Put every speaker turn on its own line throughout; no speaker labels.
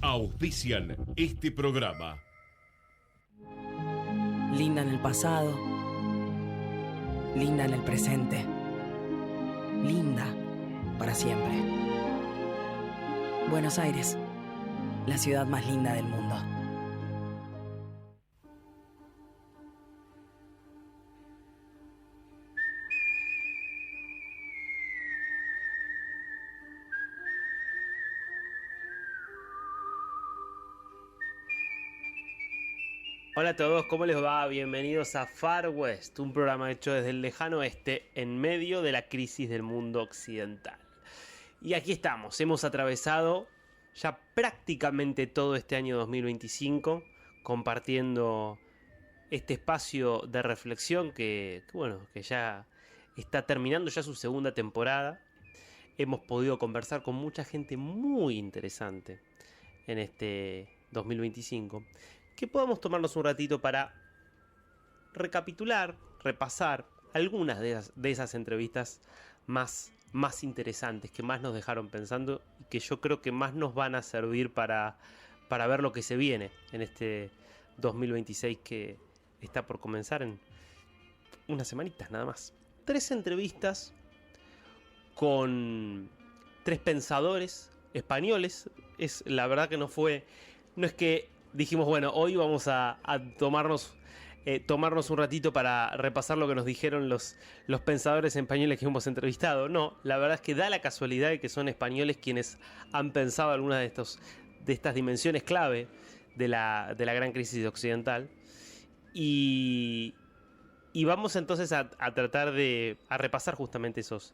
Auspician este programa.
Linda en el pasado, linda en el presente, linda para siempre. Buenos Aires, la ciudad más linda del mundo.
Hola a todos, ¿cómo les va? Bienvenidos a Far West, un programa hecho desde el lejano oeste en medio de la crisis del mundo occidental. Y aquí estamos, hemos atravesado ya prácticamente todo este año 2025 compartiendo este espacio de reflexión que ya está terminando ya su segunda temporada. Hemos podido conversar con mucha gente muy interesante en este 2025. Que podamos tomarnos un ratito para recapitular, repasar algunas de esas entrevistas más interesantes, que más nos dejaron pensando y que yo creo que más nos van a servir para ver lo que se viene en este 2026 que está por comenzar en unas semanitas nada más. 3 entrevistas con 3 pensadores españoles. La verdad que no es que dijimos, bueno, hoy vamos a tomarnos un ratito para repasar lo que nos dijeron los pensadores españoles que hemos entrevistado. No, la verdad es que da la casualidad de que son españoles quienes han pensado algunas de estas dimensiones clave de la gran crisis occidental. Y vamos entonces a tratar a repasar justamente esos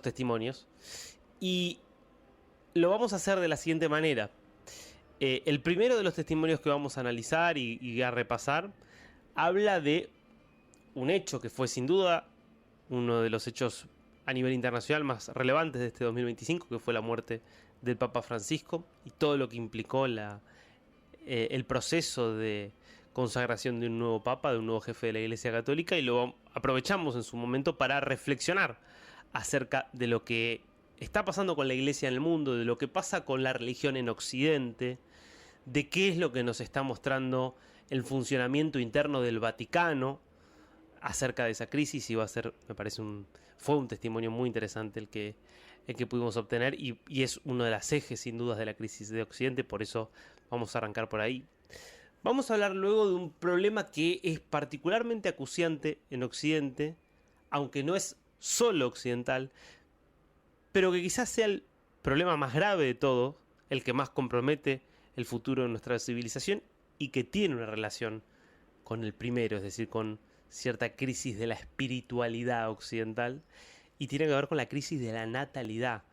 testimonios. Y lo vamos a hacer de la siguiente manera. El primero de los testimonios que vamos a analizar y a repasar habla de un hecho que fue sin duda uno de los hechos a nivel internacional más relevantes de este 2025, que fue la muerte del Papa Francisco y todo lo que implicó el proceso de consagración de un nuevo Papa, de un nuevo jefe de la Iglesia Católica, y lo aprovechamos en su momento para reflexionar acerca de lo que está pasando con la Iglesia en el mundo, de lo que pasa con la religión en Occidente, de qué es lo que nos está mostrando el funcionamiento interno del Vaticano acerca de esa crisis. Y me parece fue un testimonio muy interesante el que pudimos obtener y es uno de los ejes sin dudas de la crisis de Occidente, por eso vamos a arrancar por ahí. Vamos a hablar luego de un problema que es particularmente acuciante en Occidente, aunque no es solo occidental, pero que quizás sea el problema más grave de todo, el que más compromete el futuro de nuestra civilización y que tiene una relación con el primero, es decir, con cierta crisis de la espiritualidad occidental, y tiene que ver con la crisis de la natalidad,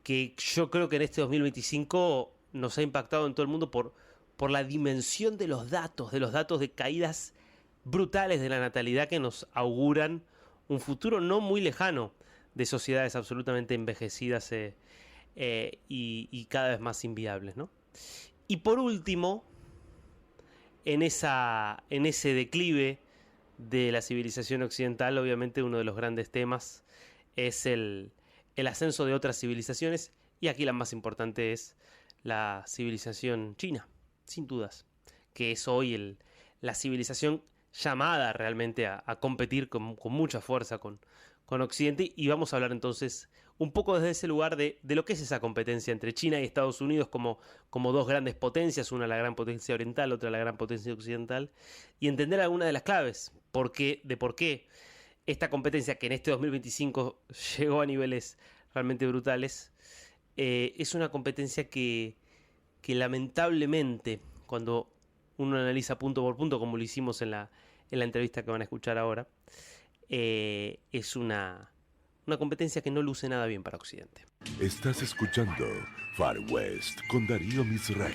que yo creo que en este 2025 nos ha impactado en todo el mundo por la dimensión de los datos de caídas brutales de la natalidad que nos auguran un futuro no muy lejano de sociedades absolutamente envejecidas y cada vez más inviables, ¿no? Y por último, en ese declive de la civilización occidental, obviamente uno de los grandes temas es el ascenso de otras civilizaciones, y aquí la más importante es la civilización china, sin dudas, que es hoy la civilización llamada realmente a competir con mucha fuerza con Occidente. Y vamos a hablar entonces un poco desde ese lugar de lo que es esa competencia entre China y Estados Unidos como dos grandes potencias, una la gran potencia oriental, otra la gran potencia occidental, y entender algunas de las claves de por qué esta competencia, que en este 2025 llegó a niveles realmente brutales, es una competencia que lamentablemente, cuando uno analiza punto por punto, como lo hicimos en la entrevista que van a escuchar ahora, es una competencia que no luce nada bien para Occidente.
Estás escuchando Far West con Darío Mizrahi.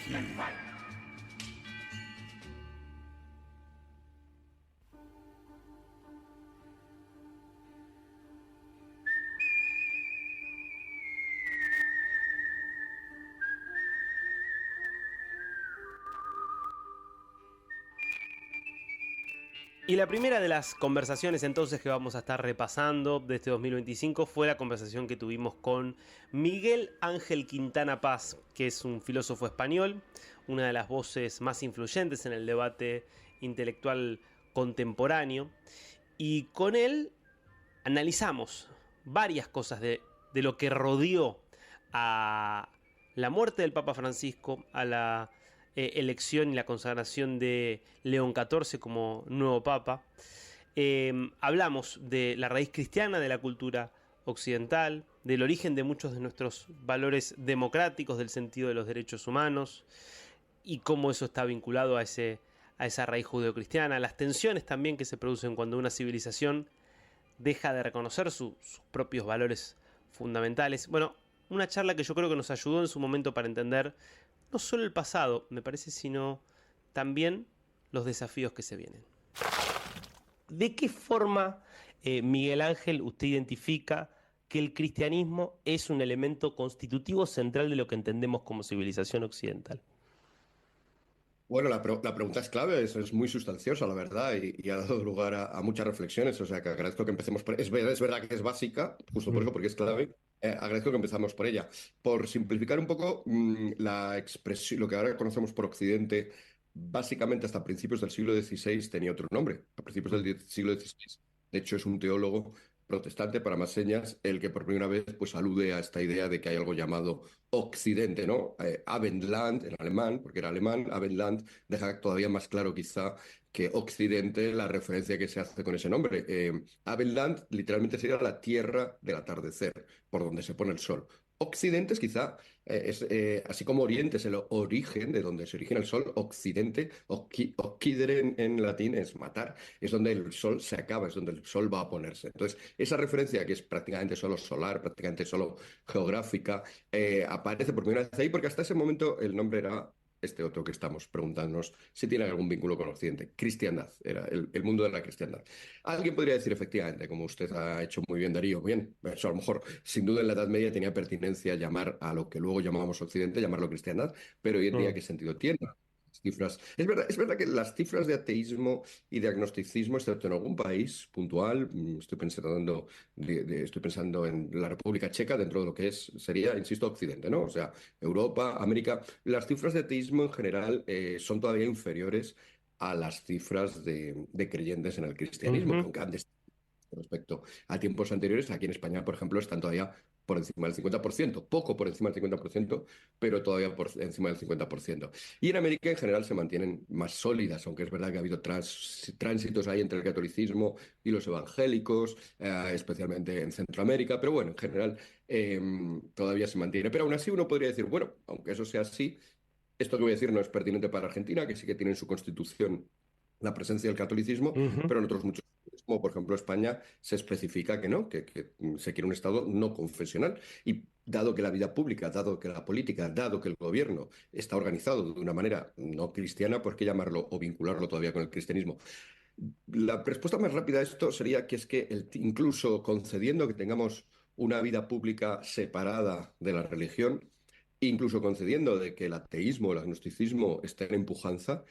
Y la primera de las conversaciones entonces que vamos a estar repasando de este 2025 fue la conversación que tuvimos con Miguel Ángel Quintana Paz, que es un filósofo español, una de las voces más influyentes en el debate intelectual contemporáneo. Y con él analizamos varias cosas de lo que rodeó a la muerte del Papa Francisco, a la elección y la consagración de León XIV como nuevo Papa. Hablamos de la raíz cristiana de la cultura occidental, del origen de muchos de nuestros valores democráticos, del sentido de los derechos humanos y cómo eso está vinculado a esa raíz judeocristiana, las tensiones también que se producen cuando una civilización deja de reconocer sus propios valores fundamentales. Bueno, una charla que yo creo que nos ayudó en su momento para entender no solo el pasado, me parece, sino también los desafíos que se vienen.
¿De qué forma, Miguel Ángel, usted identifica que el cristianismo es un elemento constitutivo central de lo que entendemos como civilización occidental?
Bueno, la pregunta es clave, es muy sustanciosa, la verdad, y ha dado lugar a muchas reflexiones, o sea que agradezco que empecemos por... Es verdad que es básica, justo por eso, porque es clave, agradezco que empezamos por ella. Por simplificar un poco, la expresión, lo que ahora conocemos por Occidente, básicamente hasta principios del siglo XVI tenía otro nombre, a principios del siglo XVI. De hecho, es un teólogo protestante, para más señas, el que por primera vez pues alude a esta idea de que hay algo llamado Occidente, ¿no? Abendland en alemán, porque era alemán, Abendland deja todavía más claro quizá que Occidente, la referencia que se hace con ese nombre. Abendland literalmente sería la tierra del atardecer, por donde se pone el sol. Occidente es quizá, así como Oriente es el origen de donde se origina el sol, Occidente, occidere en latín es matar, es donde el sol se acaba, es donde el sol va a ponerse. Entonces, esa referencia que es prácticamente solo solar, prácticamente solo geográfica, aparece por primera vez ahí porque hasta ese momento el nombre era este otro que estamos preguntándonos si tiene algún vínculo con Occidente. Cristiandad, era el mundo de la cristiandad. Alguien podría decir, efectivamente, como usted ha hecho muy bien, Darío, bien, eso a lo mejor, sin duda en la Edad Media tenía pertinencia llamar a lo que luego llamamos Occidente, llamarlo cristiandad, pero hoy en día, ¿qué sentido tiene? Cifras. Es verdad que las cifras de ateísmo y de agnosticismo, excepto en algún país puntual, estoy pensando en la República Checa, dentro de lo que sería, insisto, Occidente, ¿no? O sea, Europa, América, las cifras de ateísmo en general son todavía inferiores a las cifras de creyentes en el cristianismo, que aunque han respecto a tiempos anteriores. Aquí en España, por ejemplo, están todavía por encima del 50%, poco por encima del 50%, pero todavía por encima del 50%. Y en América en general se mantienen más sólidas, aunque es verdad que ha habido tránsitos ahí entre el catolicismo y los evangélicos, especialmente en Centroamérica, pero bueno, en general todavía se mantiene. Pero aún así uno podría decir, bueno, aunque eso sea así, esto que voy a decir no es pertinente para Argentina, que sí que tiene en su constitución la presencia del catolicismo, pero en otros muchos, como por ejemplo España, se especifica que no, que se quiere un Estado no confesional. Y dado que la vida pública, dado que la política, dado que el gobierno está organizado de una manera no cristiana, ¿por qué llamarlo o vincularlo todavía con el cristianismo? La respuesta más rápida a esto sería que es que incluso concediendo que tengamos una vida pública separada de la religión, incluso concediendo de que el ateísmo, el agnosticismo esté en empujanza,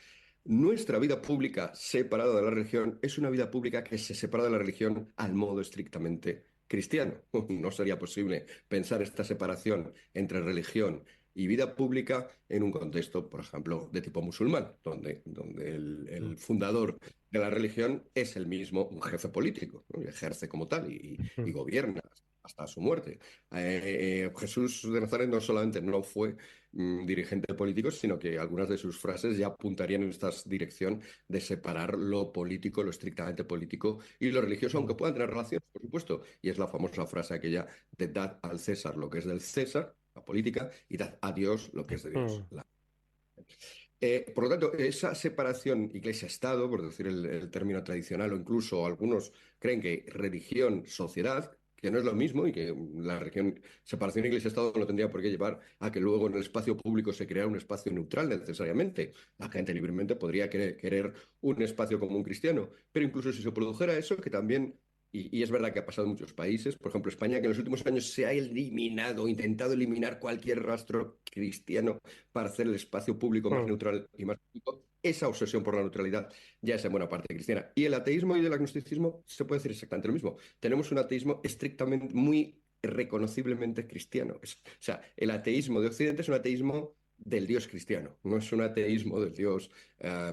nuestra vida pública separada de la religión es una vida pública que se separa de la religión al modo estrictamente cristiano. No sería posible pensar esta separación entre religión y vida pública en un contexto, por ejemplo, de tipo musulmán, donde el fundador de la religión es el mismo un jefe político, ¿no? Y ejerce como tal y gobierna hasta su muerte. Jesús de Nazaret no solamente no fue dirigente político, sino que algunas de sus frases ya apuntarían en esta dirección de separar lo político, lo estrictamente político y lo religioso, aunque puedan tener relaciones, por supuesto. Y es la famosa frase aquella de dad al César lo que es del César, la política, y dad a Dios lo que es de Dios. Por lo tanto, esa separación iglesia-estado, por decir el término tradicional, o incluso algunos creen que religión-sociedad, que no es lo mismo y que la separación iglesia-estado no tendría por qué llevar a que luego en el espacio público se creara un espacio neutral necesariamente. La gente libremente podría querer un espacio común cristiano, pero incluso si se produjera eso, que también y es verdad que ha pasado en muchos países, por ejemplo España, que en los últimos años se ha eliminado, intentado eliminar cualquier rastro cristiano para hacer el espacio público más
Mm.
neutral y más público. Esa obsesión por la neutralidad ya es en buena parte cristiana. Y el ateísmo y el agnosticismo se puede decir exactamente lo mismo. Tenemos un ateísmo estrictamente, muy reconociblemente cristiano. O sea, el ateísmo de Occidente es un ateísmo del Dios cristiano, no es un ateísmo del Dios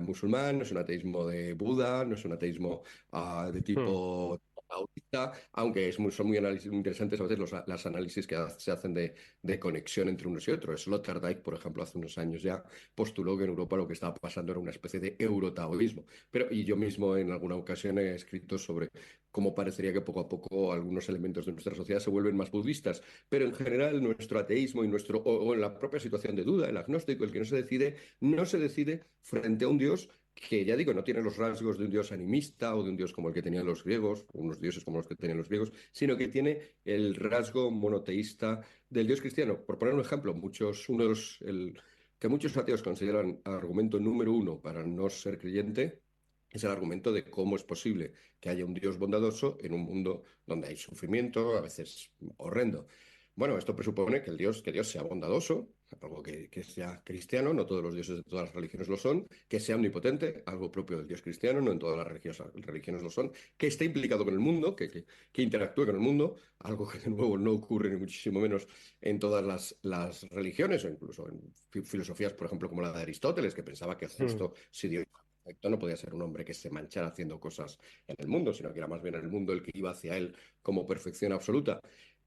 musulmán, no es un ateísmo de Buda, no es un ateísmo de
Mm.
tipo taoísta, aunque son muy interesantes a veces las análisis que se hacen de conexión entre unos y otros. Sloterdijk, por ejemplo, hace unos años ya postuló que en Europa lo que estaba pasando era una especie de eurotaoísmo. Y yo mismo en alguna ocasión he escrito sobre cómo parecería que poco a poco algunos elementos de nuestra sociedad se vuelven más budistas, pero en general nuestro ateísmo y o en la propia situación de duda, el agnóstico, el que no se decide frente a un Dios que, ya digo, no tiene los rasgos de un dios animista o de un dios como el que tenían los griegos, unos dioses como los que tenían los griegos, sino que tiene el rasgo monoteísta del dios cristiano. Por poner un ejemplo, que muchos ateos consideran argumento número uno para no ser creyente es el argumento de cómo es posible que haya un Dios bondadoso en un mundo donde hay sufrimiento, a veces horrendo. Bueno, esto presupone que Dios sea bondadoso, algo que sea cristiano, no todos los dioses de todas las religiones lo son, que sea omnipotente, algo propio del Dios cristiano, no en todas las religiones lo son, que esté implicado con el mundo, que interactúe con el mundo, algo que de nuevo no ocurre ni muchísimo menos en todas las religiones, o incluso en filosofías, por ejemplo, como la de Aristóteles, que pensaba que
Mm.
justo si Dios perfecto, no podía ser un hombre que se manchara haciendo cosas en el mundo, sino que era más bien el mundo el que iba hacia él como perfección absoluta.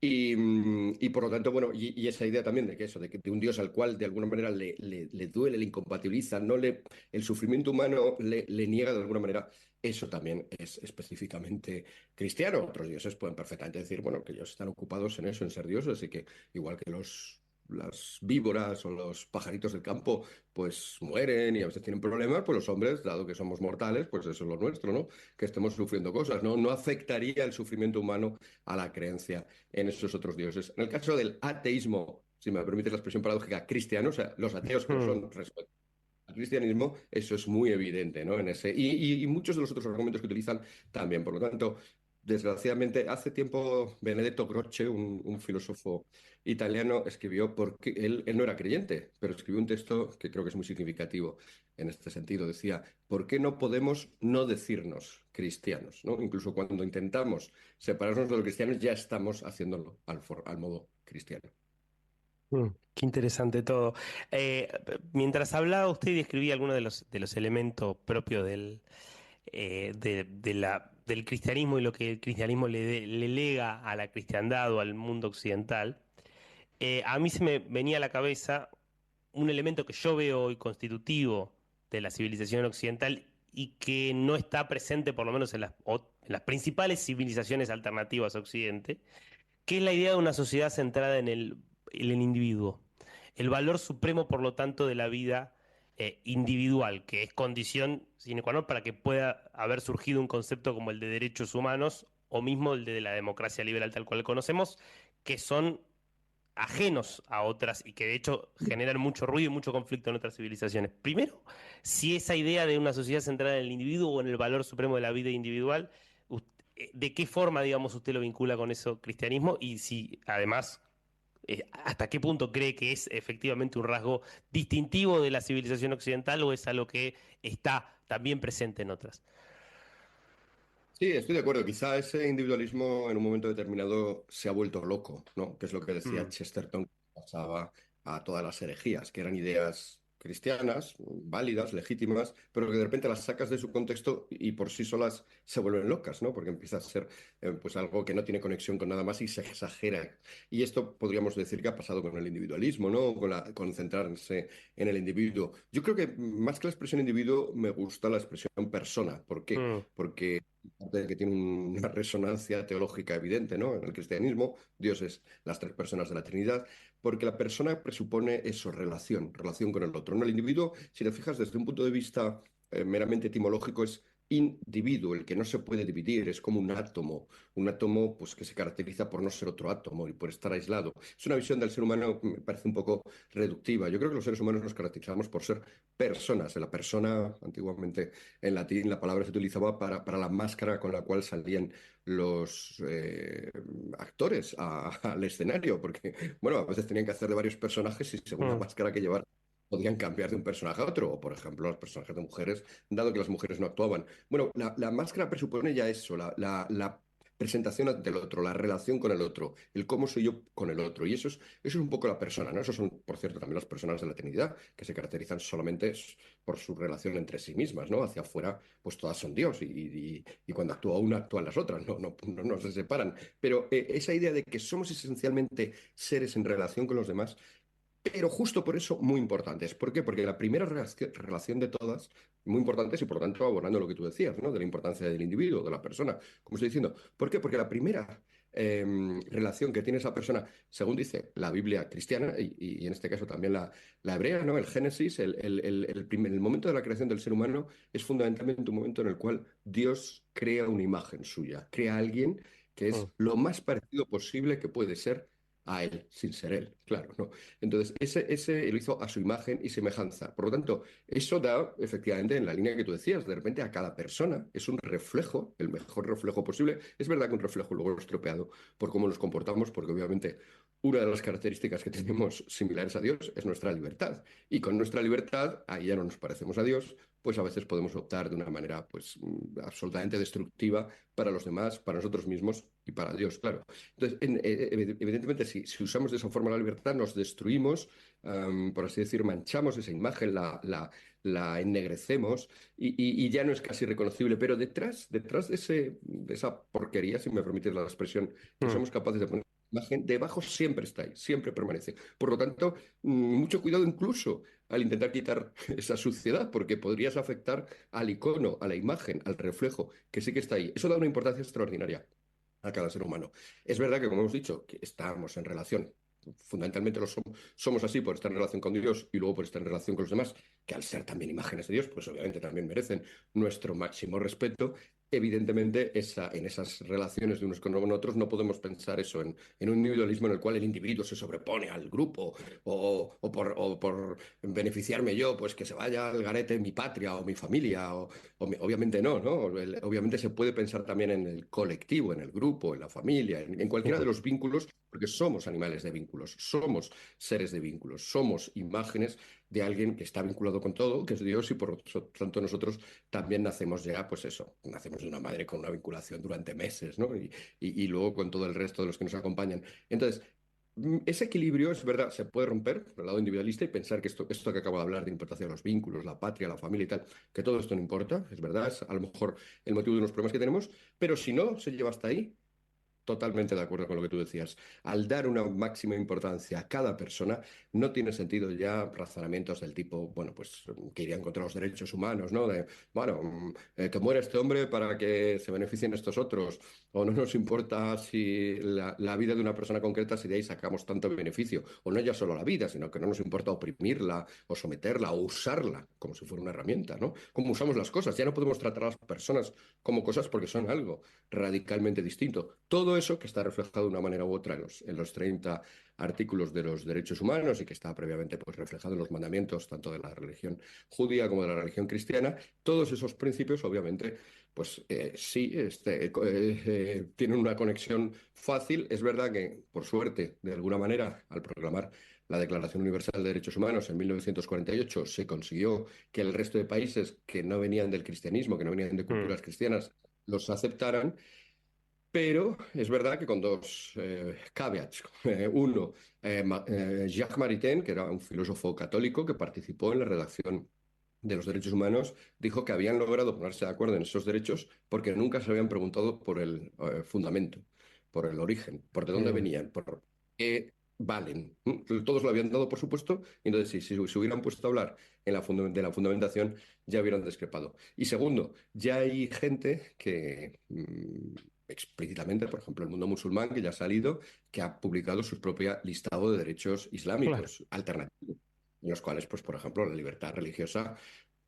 Y por lo tanto, bueno, y esa idea también de que eso, de un Dios al cual de alguna manera le duele, le incompatibiliza, el sufrimiento humano le niega de alguna manera, eso también es específicamente cristiano. Otros dioses pueden perfectamente decir, bueno, que ellos están ocupados en eso, en ser dioses, y que igual que las víboras o los pajaritos del campo pues mueren y a veces tienen problemas, pues los hombres, dado que somos mortales, pues eso es lo nuestro, ¿no? Que estemos sufriendo cosas, ¿no? No afectaría el sufrimiento humano a la creencia en esos otros dioses. En el caso del ateísmo, si me permites la expresión paradójica, cristiano, o sea, los ateos que lo
Mm.
son respecto al cristianismo, eso es muy evidente, ¿no? Y muchos de los otros argumentos que utilizan también. Por lo tanto, desgraciadamente, hace tiempo Benedetto Croce, un filósofo italiano, escribió, porque él no era creyente, pero escribió un texto que creo que es muy significativo en este sentido. Decía, ¿por qué no podemos no decirnos cristianos? ¿No? Incluso cuando intentamos separarnos de los cristianos, ya estamos haciéndolo al modo cristiano.
Mm. Qué interesante todo. Mientras hablaba usted y describía algunos de los elementos propios del cristianismo y lo que el cristianismo le lega a la cristiandad o al mundo occidental, a mí se me venía a la cabeza un elemento que yo veo hoy constitutivo de la civilización occidental y que no está presente por lo menos en las principales civilizaciones alternativas a Occidente, que es la idea de una sociedad centrada en el individuo. El valor supremo, por lo tanto, de la vida individual, que es condición sine qua non para que pueda haber surgido un concepto como el de derechos humanos o mismo el de la democracia liberal tal cual conocemos, que son ajenos a otras y que de hecho generan mucho ruido y mucho conflicto en otras civilizaciones. Primero, si esa idea de una sociedad centrada en el individuo o en el valor supremo de la vida individual, ¿de qué forma, digamos, usted lo vincula con eso cristianismo? Y si además, ¿hasta qué punto cree que es efectivamente un rasgo distintivo de la civilización occidental o es algo que está también presente en otras?
Sí, estoy de acuerdo. Quizá ese individualismo en un momento determinado se ha vuelto loco, ¿no? Que es lo que decía
Mm.
Chesterton que pasaba a todas las herejías, que eran ideas cristianas, válidas, legítimas, pero que de repente las sacas de su contexto y por sí solas se vuelven locas, ¿no? Porque empieza a ser pues algo que no tiene conexión con nada más y se exagera. Y esto podríamos decir que ha pasado con el individualismo, ¿no? Con centrarse en el individuo. Yo creo que más que la expresión individuo, me gusta la expresión persona. ¿Por qué?
Mm.
Porque aparte de que tiene una resonancia teológica evidente, ¿no? En el cristianismo, Dios es las tres personas de la Trinidad, porque la persona presupone eso, relación con el otro. ¿No? El individuo, si te fijas desde un punto de vista meramente etimológico, es individuo, el que no se puede dividir, es como un átomo pues, que se caracteriza por no ser otro átomo y por estar aislado. Es una visión del ser humano que me parece un poco reductiva. Yo creo que los seres humanos nos caracterizamos por ser personas. La persona, antiguamente en latín, la palabra se utilizaba para la máscara con la cual salían los actores al escenario, porque, bueno, a veces tenían que hacer de varios personajes y según la
Mm.
máscara que llevar podían cambiar de un personaje a otro, o por ejemplo, los personajes de mujeres, dado que las mujeres no actuaban. Bueno, la máscara presupone ya eso, la presentación ante el otro, la relación con el otro, el cómo soy yo con el otro. Y eso es un poco la persona, ¿no? Esos son, por cierto, también las personas de la Trinidad, que se caracterizan solamente por su relación entre sí mismas, ¿no? Hacia afuera, pues todas son Dios, y cuando actúa una, actúan las otras, no se separan. Pero esa idea de que somos esencialmente seres en relación con los demás, pero justo por eso muy importantes. ¿Por qué? Porque la primera relación de todas, muy importantes y por lo tanto abordando lo que tú decías, ¿no? De la importancia del individuo, de la persona, como estoy diciendo. ¿Por qué? Porque la primera relación que tiene esa persona, según dice la Biblia cristiana, y en este caso también la hebrea, ¿no? El Génesis, el momento de la creación del ser humano es fundamentalmente un momento en el cual Dios crea una imagen suya, crea a alguien que
Mm.
es lo más parecido posible que puede ser a él, sin ser él, claro, ¿no? Entonces, ese lo hizo a su imagen y semejanza. Por lo tanto, eso da, efectivamente, en la línea que tú decías, de repente a cada persona es un reflejo, el mejor reflejo posible. Es verdad que un reflejo luego estropeado por cómo nos comportamos, porque obviamente una de las características que tenemos similares a Dios es nuestra libertad. Y con nuestra libertad, ahí ya no nos parecemos a Dios, pues a veces podemos optar de una manera pues absolutamente destructiva para los demás, para nosotros mismos y para Dios, claro. Entonces, evidentemente, si usamos de esa forma la libertad, nos destruimos, por así decir, manchamos esa imagen, la ennegrecemos y ya no es casi reconocible. Pero detrás de esa porquería, si me permites la expresión, que
Mm.
somos capaces de poner imagen, debajo siempre está ahí, siempre permanece. Por lo tanto, mucho cuidado incluso al intentar quitar esa suciedad, porque podrías afectar al icono, a la imagen, al reflejo, que sí que está ahí. Eso da una importancia extraordinaria a cada ser humano. Es verdad que, como hemos dicho, que estamos en relación. Fundamentalmente somos así por estar en relación con Dios y luego por estar en relación con los demás, que al ser también imágenes de Dios, pues obviamente también merecen nuestro máximo respeto. Evidentemente, en esas relaciones de unos con otros no podemos pensar eso en un individualismo en el cual el individuo se sobrepone al grupo o por beneficiarme yo, pues que se vaya al garete mi patria o mi familia obviamente no, ¿no? Obviamente se puede pensar también en el colectivo, en el grupo, en la familia, en cualquiera de
Mm.
los vínculos, porque somos animales de vínculos, somos seres de vínculos, somos imágenes de alguien que está vinculado con todo, que es Dios, y por lo tanto nosotros también nacemos ya, pues eso, nacemos de una madre con una vinculación durante meses, ¿no? Y luego con todo el resto de los que nos acompañan. Entonces, ese equilibrio, es verdad, se puede romper por el lado individualista y pensar que esto que acabo de hablar de importancia de los vínculos, la patria, la familia y tal, que todo esto no importa, es verdad, es a lo mejor el motivo de unos problemas que tenemos, pero si no se lleva hasta ahí, totalmente de acuerdo con lo que tú decías. Al dar una máxima importancia a cada persona, no tiene sentido ya razonamientos del tipo, bueno, pues que irían contra los derechos humanos, ¿no? De, bueno, que muera este hombre para que se beneficien estos otros, o no nos importa si la vida de una persona concreta, si de ahí sacamos tanto beneficio, o no ya solo la vida, sino que no nos importa oprimirla, o someterla, o usarla como si fuera una herramienta, ¿no? Como usamos las cosas. Ya no podemos tratar a las personas como cosas porque son algo radicalmente distinto. Todo eso que está reflejado de una manera u otra en los 30 artículos de los derechos humanos y que está previamente pues, reflejado en los mandamientos tanto de la religión judía como de la religión cristiana, todos esos principios obviamente pues sí tienen una conexión fácil. Es verdad que por suerte, de alguna manera, al proclamar la Declaración Universal de Derechos Humanos en 1948 se consiguió que el resto de países que no venían del cristianismo, que no venían de
Mm.
culturas cristianas, los aceptaran, pero es verdad que con dos caveats. Uno, Jacques Maritain, que era un filósofo católico que participó en la redacción de los derechos humanos, dijo que habían logrado ponerse de acuerdo en esos derechos porque nunca se habían preguntado por el fundamento, por el origen, por de dónde
Mm.
venían, por qué valen. Todos lo habían dado, por supuesto, y entonces si se hubieran puesto a hablar de la fundamentación, ya hubieran discrepado. Y segundo, ya hay gente que explícitamente, por ejemplo, el mundo musulmán, que ya ha salido, que ha publicado su propio listado de derechos
Claro.
islámicos alternativos, en los cuales, pues, por ejemplo, la libertad religiosa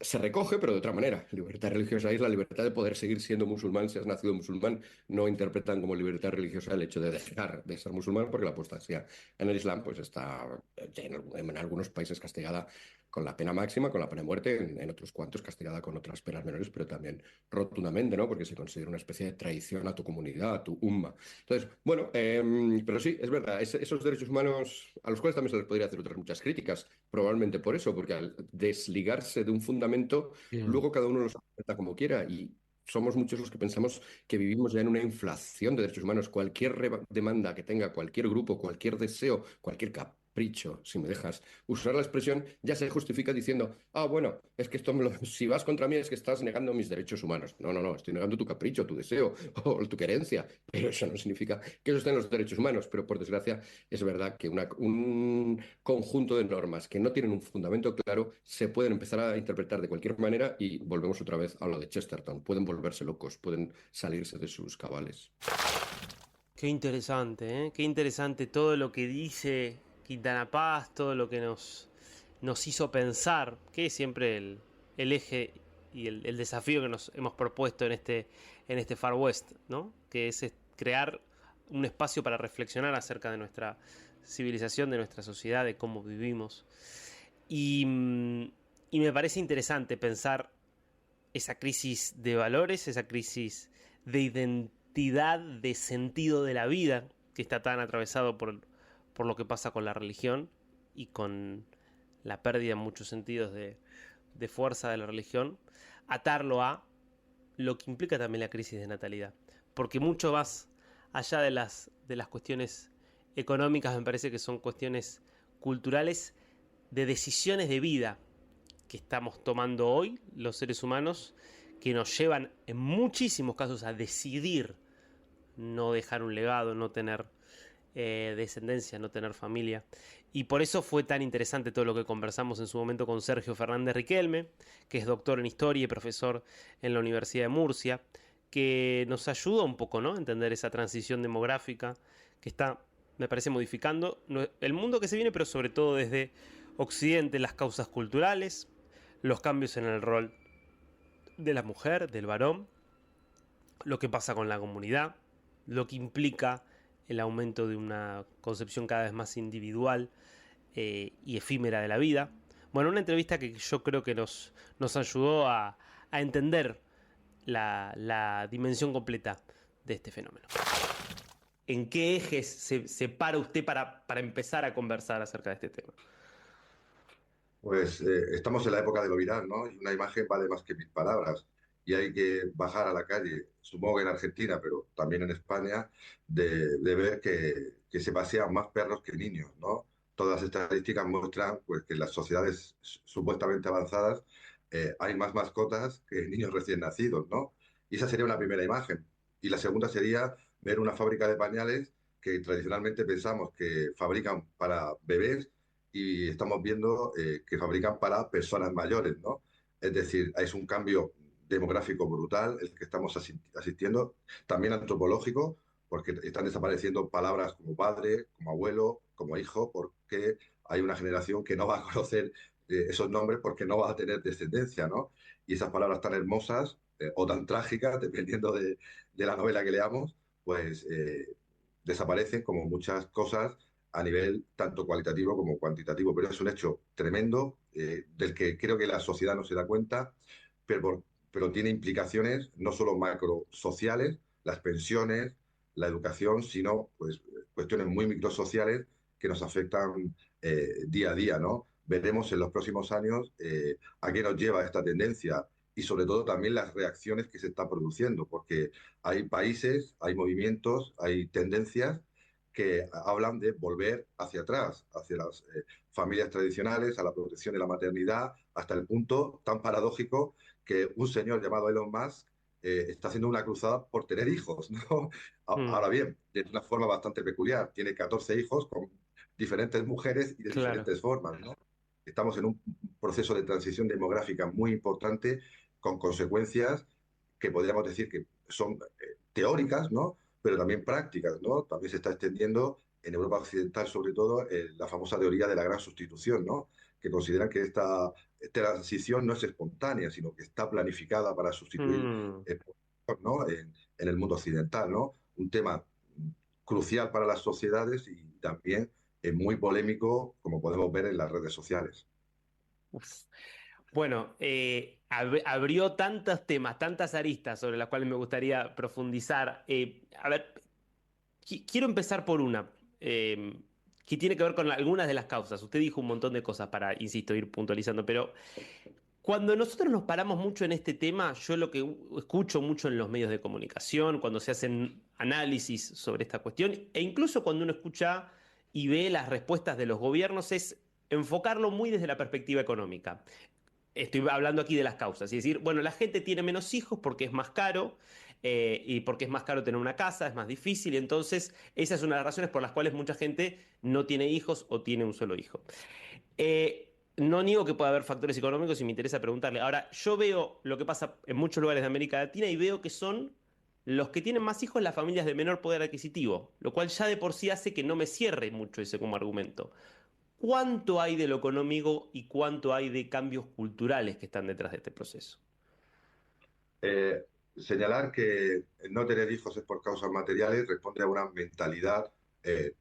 se recoge, pero de otra manera. Libertad religiosa es la libertad de poder seguir siendo musulmán si has nacido musulmán. No interpretan como libertad religiosa el hecho de dejar de ser musulmán, porque la apostasía en el Islam pues está en algunos países castigada con la pena máxima, con la pena de muerte, en otros cuantos castigada con otras penas menores, pero también rotundamente, ¿no? Porque se considera una especie de traición a tu comunidad, a tu umma. Entonces, bueno, pero sí, es verdad, esos derechos humanos a los cuales también se les podría hacer otras muchas críticas, probablemente por eso, porque al desligarse de un fundamento, luego cada uno los interpreta como quiera y somos muchos los que pensamos que vivimos ya en una inflación de derechos humanos. Cualquier demanda que tenga cualquier grupo, cualquier deseo, cualquier capricho, si me dejas usar la expresión, ya se justifica diciendo, ah, bueno, es que si vas contra mí es que estás negando mis derechos humanos. No, no, no, estoy negando tu capricho, tu deseo o tu querencia, pero eso no significa que eso esté en los derechos humanos. Pero por desgracia es verdad que un conjunto de normas que no tienen un fundamento claro se pueden empezar a interpretar de cualquier manera y volvemos otra vez a lo de Chesterton. Pueden volverse locos, pueden salirse de sus cabales.
Qué interesante, ¿eh? Qué interesante todo lo que dice Quintana Paz, todo lo que nos hizo pensar, que es siempre el eje y el desafío que nos hemos propuesto en este Far West, ¿no? Que es crear un espacio para reflexionar acerca de nuestra civilización, de nuestra sociedad, de cómo vivimos. Y me parece interesante pensar esa crisis de valores, esa crisis de identidad, de sentido de la vida, que está tan atravesado por lo que pasa con la religión y con la pérdida en muchos sentidos de fuerza de la religión, atarlo a lo que implica también la crisis de natalidad. Porque mucho más allá de las cuestiones económicas, me parece que son cuestiones culturales de decisiones de vida que estamos tomando hoy los seres humanos, que nos llevan en muchísimos casos a decidir no dejar un legado, no tener descendencia, no tener familia. Y por eso fue tan interesante todo lo que conversamos en su momento con Sergio Fernández Riquelme, que es doctor en historia y profesor en la Universidad de Murcia, que nos ayuda un poco, ¿no?, a entender esa transición demográfica que está, me parece, modificando el mundo que se viene, pero sobre todo desde Occidente, las causas culturales, los cambios en el rol de la mujer, del varón, lo que pasa con la comunidad, lo que implica el aumento de una concepción cada vez más individual y efímera de la vida. Bueno, una entrevista que yo creo que nos ayudó a entender la dimensión completa de este fenómeno. ¿En qué ejes se para usted para empezar a conversar acerca de este tema?
Pues estamos en la época de lo viral, ¿no? Y una imagen vale más que 1000 palabras. Y hay que bajar a la calle, supongo que en Argentina, pero también en España, de ver que se pasean más perros que niños, ¿no? Todas las estadísticas muestran pues, que en las sociedades supuestamente avanzadas hay más mascotas que niños recién nacidos, ¿no? Y esa sería una primera imagen. Y la segunda sería ver una fábrica de pañales que tradicionalmente pensamos que fabrican para bebés y estamos viendo que fabrican para personas mayores, ¿no? Es decir, es un cambio demográfico brutal el que estamos asistiendo, también antropológico, porque están desapareciendo palabras como padre, como abuelo, como hijo, porque hay una generación que no va a conocer esos nombres porque no va a tener descendencia, ¿no? Y esas palabras tan hermosas o tan trágicas, dependiendo de la novela que leamos, pues desaparecen como muchas cosas a nivel tanto cualitativo como cuantitativo, pero es un hecho tremendo del que creo que la sociedad no se da cuenta, pero tiene implicaciones no solo macrosociales, las pensiones, la educación, sino pues, cuestiones muy microsociales que nos afectan día a día, ¿no? Veremos en los próximos años a qué nos lleva esta tendencia y sobre todo también las reacciones que se están produciendo, porque hay países, hay movimientos, hay tendencias que hablan de volver hacia atrás, hacia las familias tradicionales, a la protección de la maternidad, hasta el punto tan paradójico que un señor llamado Elon Musk está haciendo una cruzada por tener hijos, ¿no? Ahora bien, de una forma bastante peculiar. Tiene 14 hijos con diferentes mujeres y de diferentes formas, ¿no? Estamos en un proceso de transición demográfica muy importante con consecuencias que podríamos decir que son teóricas, ¿no? Pero también prácticas, ¿no? También se está extendiendo en Europa Occidental sobre todo, la famosa teoría de la gran sustitución, ¿no? Que consideran que esta transición no es espontánea, sino que está planificada para sustituir,
Mm.
¿no? En el mundo occidental, ¿no? Un tema crucial para las sociedades y también muy polémico, como podemos ver en las redes sociales.
Uf. Bueno, abrió tantos temas, tantas aristas sobre las cuales me gustaría profundizar. A ver, quiero empezar por una, que tiene que ver con algunas de las causas. Usted dijo un montón de cosas para, insisto, ir puntualizando, pero cuando nosotros nos paramos mucho en este tema, yo lo que escucho mucho en los medios de comunicación, cuando se hacen análisis sobre esta cuestión, e incluso cuando uno escucha y ve las respuestas de los gobiernos, es enfocarlo muy desde la perspectiva económica. Estoy hablando aquí de las causas, y decir, bueno, la gente tiene menos hijos porque es más caro, y porque es más caro tener una casa, es más difícil, y entonces esa es una de las razones por las cuales mucha gente no tiene hijos o tiene un solo hijo. No niego que pueda haber factores económicos y me interesa preguntarle. Ahora, yo veo lo que pasa en muchos lugares de América Latina y veo que son los que tienen más hijos las familias de menor poder adquisitivo, lo cual ya de por sí hace que no me cierre mucho ese como argumento. ¿Cuánto hay de lo económico y cuánto hay de cambios culturales que están detrás de este proceso?
Eh, Señalar que no tener hijos es por causas materiales responde a una mentalidad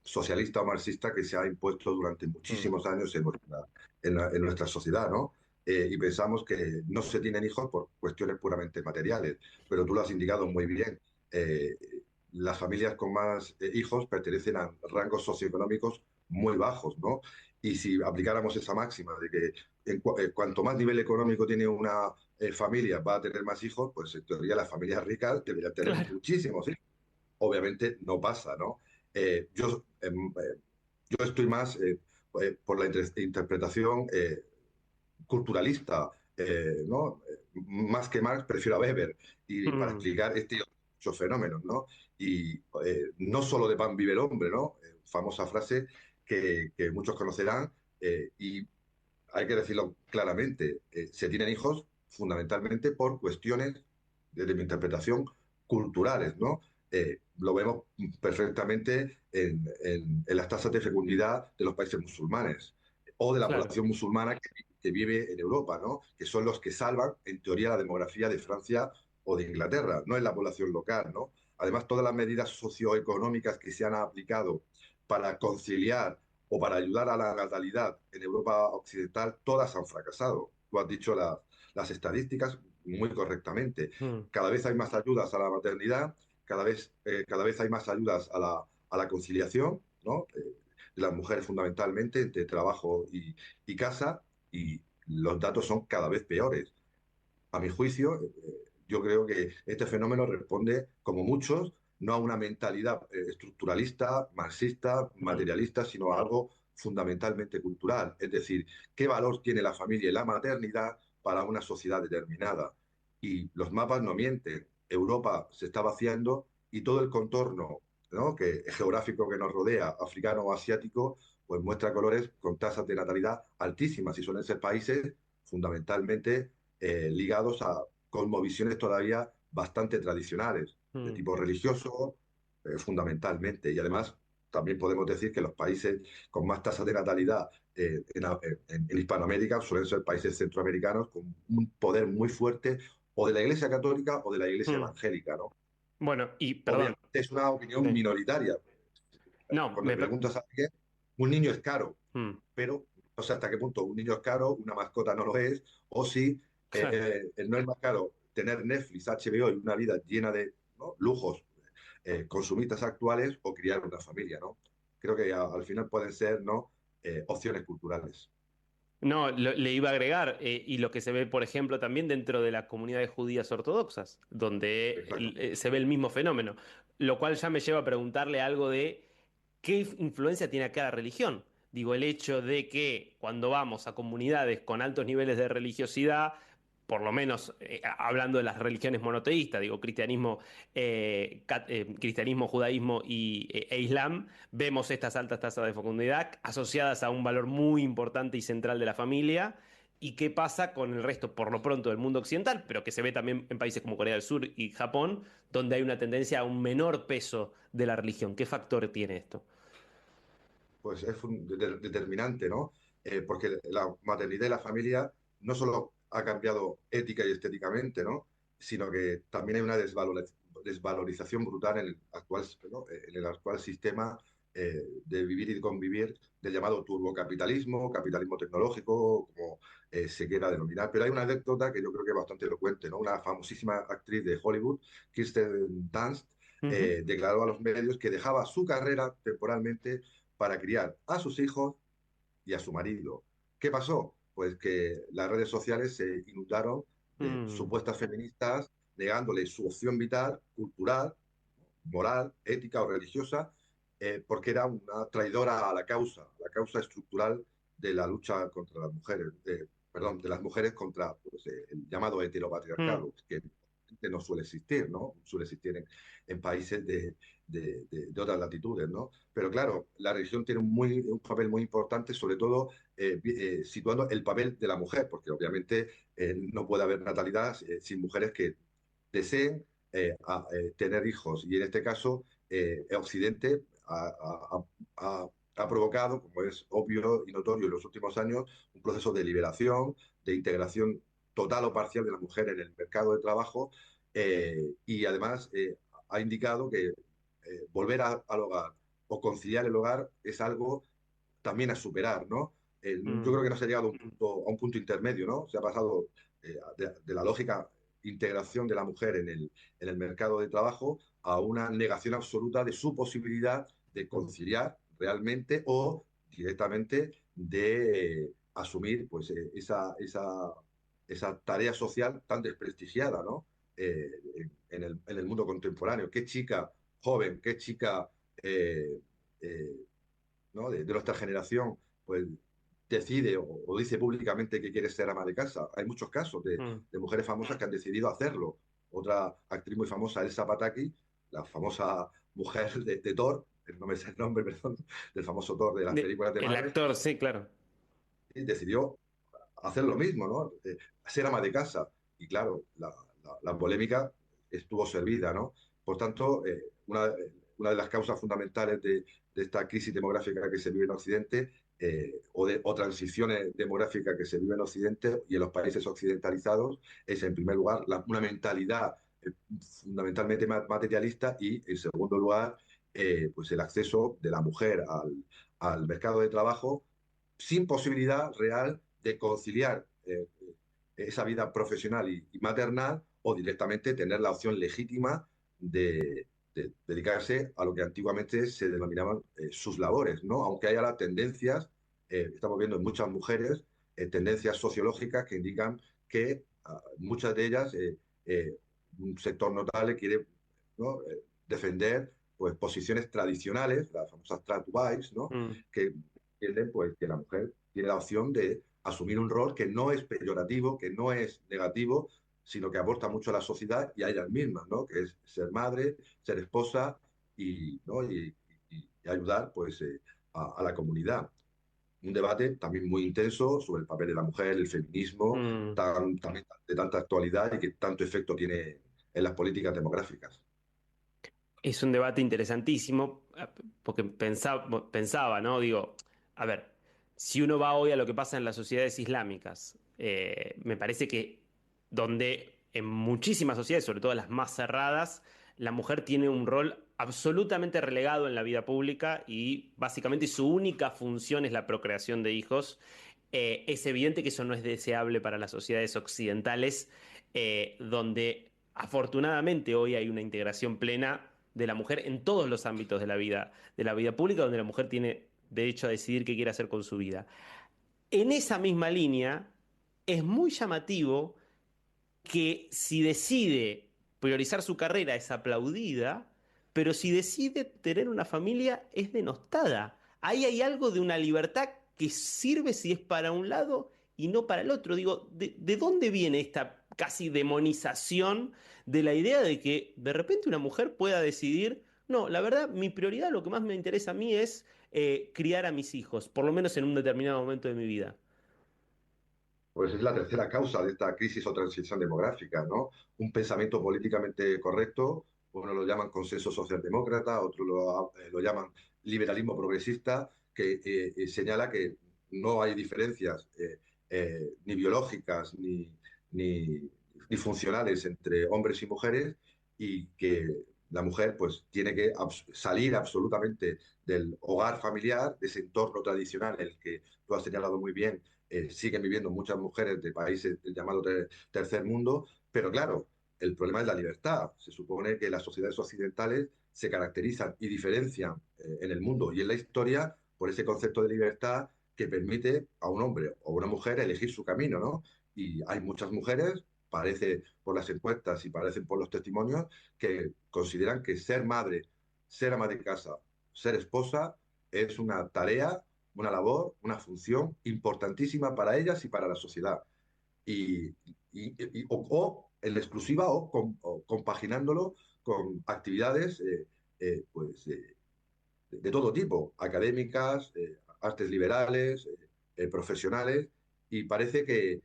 socialista o marxista que se ha impuesto durante
Mm.
muchísimos años en nuestra sociedad, ¿no? Y pensamos que no se tienen hijos por cuestiones puramente materiales, pero tú lo has indicado muy bien. Eh, las familias con más hijos pertenecen a rangos socioeconómicos muy bajos, ¿no? Y si aplicáramos esa máxima de que cuanto más nivel económico tiene una familia va a tener más hijos, pues en teoría las familias ricas deberían tener
Claro.
muchísimos hijos. Obviamente no pasa, ¿no? Yo estoy más por la interpretación culturalista, ¿no? Más que Marx, prefiero a Weber, y para
Mm.
explicar estos fenómenos, ¿no? Y no solo de pan vive el hombre, ¿no? Famosa frase que muchos conocerán, y hay que decirlo claramente, se tienen hijos fundamentalmente por cuestiones, desde mi interpretación, culturales, ¿no? Lo vemos perfectamente en las tasas de fecundidad de los países musulmanes o de la
Claro.
población musulmana que vive en Europa, ¿no? Que son los que salvan, en teoría, la demografía de Francia o de Inglaterra, no es la población local, ¿no? Además, todas las medidas socioeconómicas que se han aplicado para conciliar o para ayudar a la natalidad en Europa Occidental, todas han fracasado. Tú has dicho las estadísticas muy correctamente.
Mm.
Cada vez hay más ayudas a la maternidad, cada vez hay más ayudas a la conciliación, ¿no? Las mujeres fundamentalmente entre trabajo y casa, y los datos son cada vez peores. A mi juicio, yo creo que este fenómeno responde, como muchos, no a una mentalidad estructuralista, marxista,
Mm.
materialista, sino a algo fundamentalmente cultural. Es decir, qué valor tiene la familia y la maternidad para una sociedad determinada. Y los mapas no mienten. Europa se está vaciando y todo el contorno, ¿no? Geográfico que nos rodea, africano o asiático, pues muestra colores con tasas de natalidad altísimas y suelen ser países fundamentalmente ligados a cosmovisiones todavía bastante tradicionales, de
Mm.
tipo religioso, fundamentalmente. Y además, también podemos decir que los países con más tasas de natalidad en Hispanoamérica suelen ser países centroamericanos con un poder muy fuerte o de la Iglesia Católica o de la Iglesia
Mm.
Evangélica, ¿no?
Bueno, y perdón.
Obviamente es una opinión
Sí.
minoritaria.
No,
Cuando le preguntas a alguien, un niño es caro,
Mm.
pero no sé hasta qué punto un niño es caro, una mascota no lo es, o si
Claro.
no es más caro tener Netflix, HBO y una vida llena de, ¿no?, lujos consumistas actuales o criar una familia, ¿no? Creo que al final pueden ser, ¿no?, opciones culturales.
No, le iba a agregar, y lo que se ve, por ejemplo, también dentro de las comunidades judías ortodoxas, donde
Exacto.
se ve el mismo fenómeno, lo cual ya me lleva a preguntarle algo de qué influencia tiene acá la religión. Digo, el hecho de que cuando vamos a comunidades con altos niveles de religiosidad, por lo menos hablando de las religiones monoteístas, digo, cristianismo, judaísmo e islam, vemos estas altas tasas de fecundidad asociadas a un valor muy importante y central de la familia. ¿Y qué pasa con el resto, por lo pronto, del mundo occidental, pero que se ve también en países como Corea del Sur y Japón, donde hay una tendencia a un menor peso de la religión? ¿Qué factor tiene esto?
pues es determinante, ¿no? Porque la maternidad y la familia no solo ha cambiado ética y estéticamente, ¿no? Sino que también hay una desvalorización brutal en el actual, ¿no? En el actual sistema de vivir y convivir del llamado turbocapitalismo, capitalismo tecnológico, como se quiera denominar. Pero hay una anécdota que yo creo que es bastante elocuente, ¿no? Una famosísima actriz de Hollywood, Kirsten Dunst,
Ujú.
declaró a los medios que dejaba su carrera temporalmente para criar a sus hijos y a su marido. ¿Qué pasó? Pues que las redes sociales se inundaron de
Mm,
supuestas feministas negándole su opción vital, cultural, moral, ética o religiosa, porque era una traidora a la causa estructural de la lucha contra las mujeres, perdón, de las mujeres contra pues, el llamado
mm,
heteropatriarcado, que no suele existir, ¿no? Suele existir en países de otras latitudes, ¿no? Pero claro, la religión tiene un papel muy importante, sobre todo situando el papel de la mujer, porque obviamente no puede haber natalidad sin mujeres que deseen tener hijos. Y en este caso, Occidente ha provocado, como es obvio y notorio en los últimos años, un proceso de liberación, de integración total o parcial de la mujer en el mercado de trabajo y además ha indicado que volver al hogar o conciliar el hogar es algo también a superar, ¿no? Yo
mm,
creo que no se ha llegado a un punto intermedio, ¿no? Se ha pasado de la lógica integración de la mujer en el mercado de trabajo a una negación absoluta de su posibilidad de
mm,
conciliar realmente o directamente de asumir pues, esa tarea social tan desprestigiada, ¿no? En el mundo contemporáneo. ¿Qué chica joven, qué chica eh, ¿no? de nuestra generación, pues decide o dice públicamente que quiere ser ama de casa? Hay muchos casos
mm.
de mujeres famosas que han decidido hacerlo. Otra actriz muy famosa, Elsa Pataki, la famosa mujer de Thor, no me sé el nombre, perdón, del famoso Thor de las películas de
El
Marvel,
actor, sí, claro.
y decidió hacer lo mismo, ¿no? Ser ama de casa. Y claro, la polémica estuvo servida, ¿no? Por tanto, una de las causas fundamentales de esta crisis demográfica que se vive en Occidente o transiciones demográficas que se viven en Occidente y en los países occidentalizados es, en primer lugar, una mentalidad fundamentalmente materialista y, en segundo lugar, pues el acceso de la mujer al mercado de trabajo sin posibilidad real de conciliar esa vida profesional y maternal o directamente tener la opción legítima de dedicarse a lo que antiguamente se denominaban sus labores, ¿no? Aunque haya las tendencias, estamos viendo en muchas mujeres tendencias sociológicas que indican que muchas de ellas, un sector notable quiere, ¿no? Defender pues, posiciones tradicionales, las famosas trad wives, ¿no?
Mm,
Que entienden pues, que la mujer tiene la opción de asumir un rol que no es peyorativo, que no es negativo, sino que aporta mucho a la sociedad y a ellas mismas, ¿no? Que es ser madre, ser esposa y, ¿no? y ayudar pues, a la comunidad. Un debate también muy intenso sobre el papel de la mujer, el feminismo,
mm.
también de tanta actualidad y que tanto efecto tiene en las políticas demográficas.
Es un debate interesantísimo, porque pensaba, ¿no? Digo, a ver, si uno va hoy a lo que pasa en las sociedades islámicas, me parece que donde en muchísimas sociedades, sobre todo las más cerradas, la mujer tiene un rol absolutamente relegado en la vida pública y básicamente su única función es la procreación de hijos. Es evidente que eso no es deseable para las sociedades occidentales, donde afortunadamente hoy hay una integración plena de la mujer en todos los ámbitos de la vida pública, donde la mujer tiene derecho a decidir qué quiere hacer con su vida. En esa misma línea, es muy llamativo que si decide priorizar su carrera es aplaudida, pero si decide tener una familia es denostada. Ahí hay algo de una libertad que sirve si es para un lado y no para el otro. Digo, ¿de dónde viene esta casi demonización de la idea de que de repente una mujer pueda decidir, no, la verdad, mi prioridad, lo que más me interesa a mí es criar a mis hijos, por lo menos en un determinado momento de mi vida?
Pues es la tercera causa de esta crisis o transición demográfica, ¿no? Un pensamiento políticamente correcto, unos lo llaman consenso socialdemócrata, otros lo llaman liberalismo progresista, que señala que no hay diferencias ni biológicas ni, ni funcionales entre hombres y mujeres y que la mujer pues tiene que salir absolutamente del hogar familiar, de ese entorno tradicional en el que tú has señalado muy bien, siguen viviendo muchas mujeres de países del llamado tercer mundo, pero claro, el problema es la libertad. Se supone que las sociedades occidentales se caracterizan y diferencian en el mundo y en la historia por ese concepto de libertad que permite a un hombre o una mujer elegir su camino, ¿no? Y hay muchas mujeres, parece por las encuestas y parecen por los testimonios, que consideran que ser madre, ser ama de casa, ser esposa, es una tarea, una labor, una función importantísima para ellas y para la sociedad. Y, o en exclusiva o compaginándolo con actividades pues, de todo tipo, académicas, artes liberales, profesionales, y parece que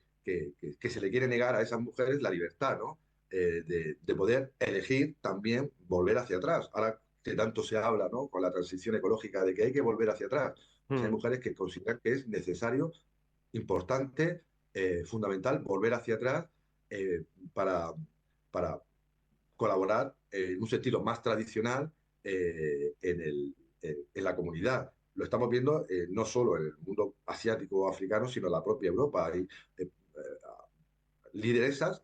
se le quiere negar a esas mujeres la libertad, ¿no? De poder elegir también volver hacia atrás. Ahora que tanto se habla, ¿no? Con la transición ecológica de que hay que volver hacia atrás, pues hay mujeres que consideran que es necesario, importante, fundamental volver hacia atrás eh, para, para colaborar en un sentido más tradicional en la comunidad. Lo estamos viendo no solo en el mundo asiático o africano, sino en la propia Europa. Hay lideresas,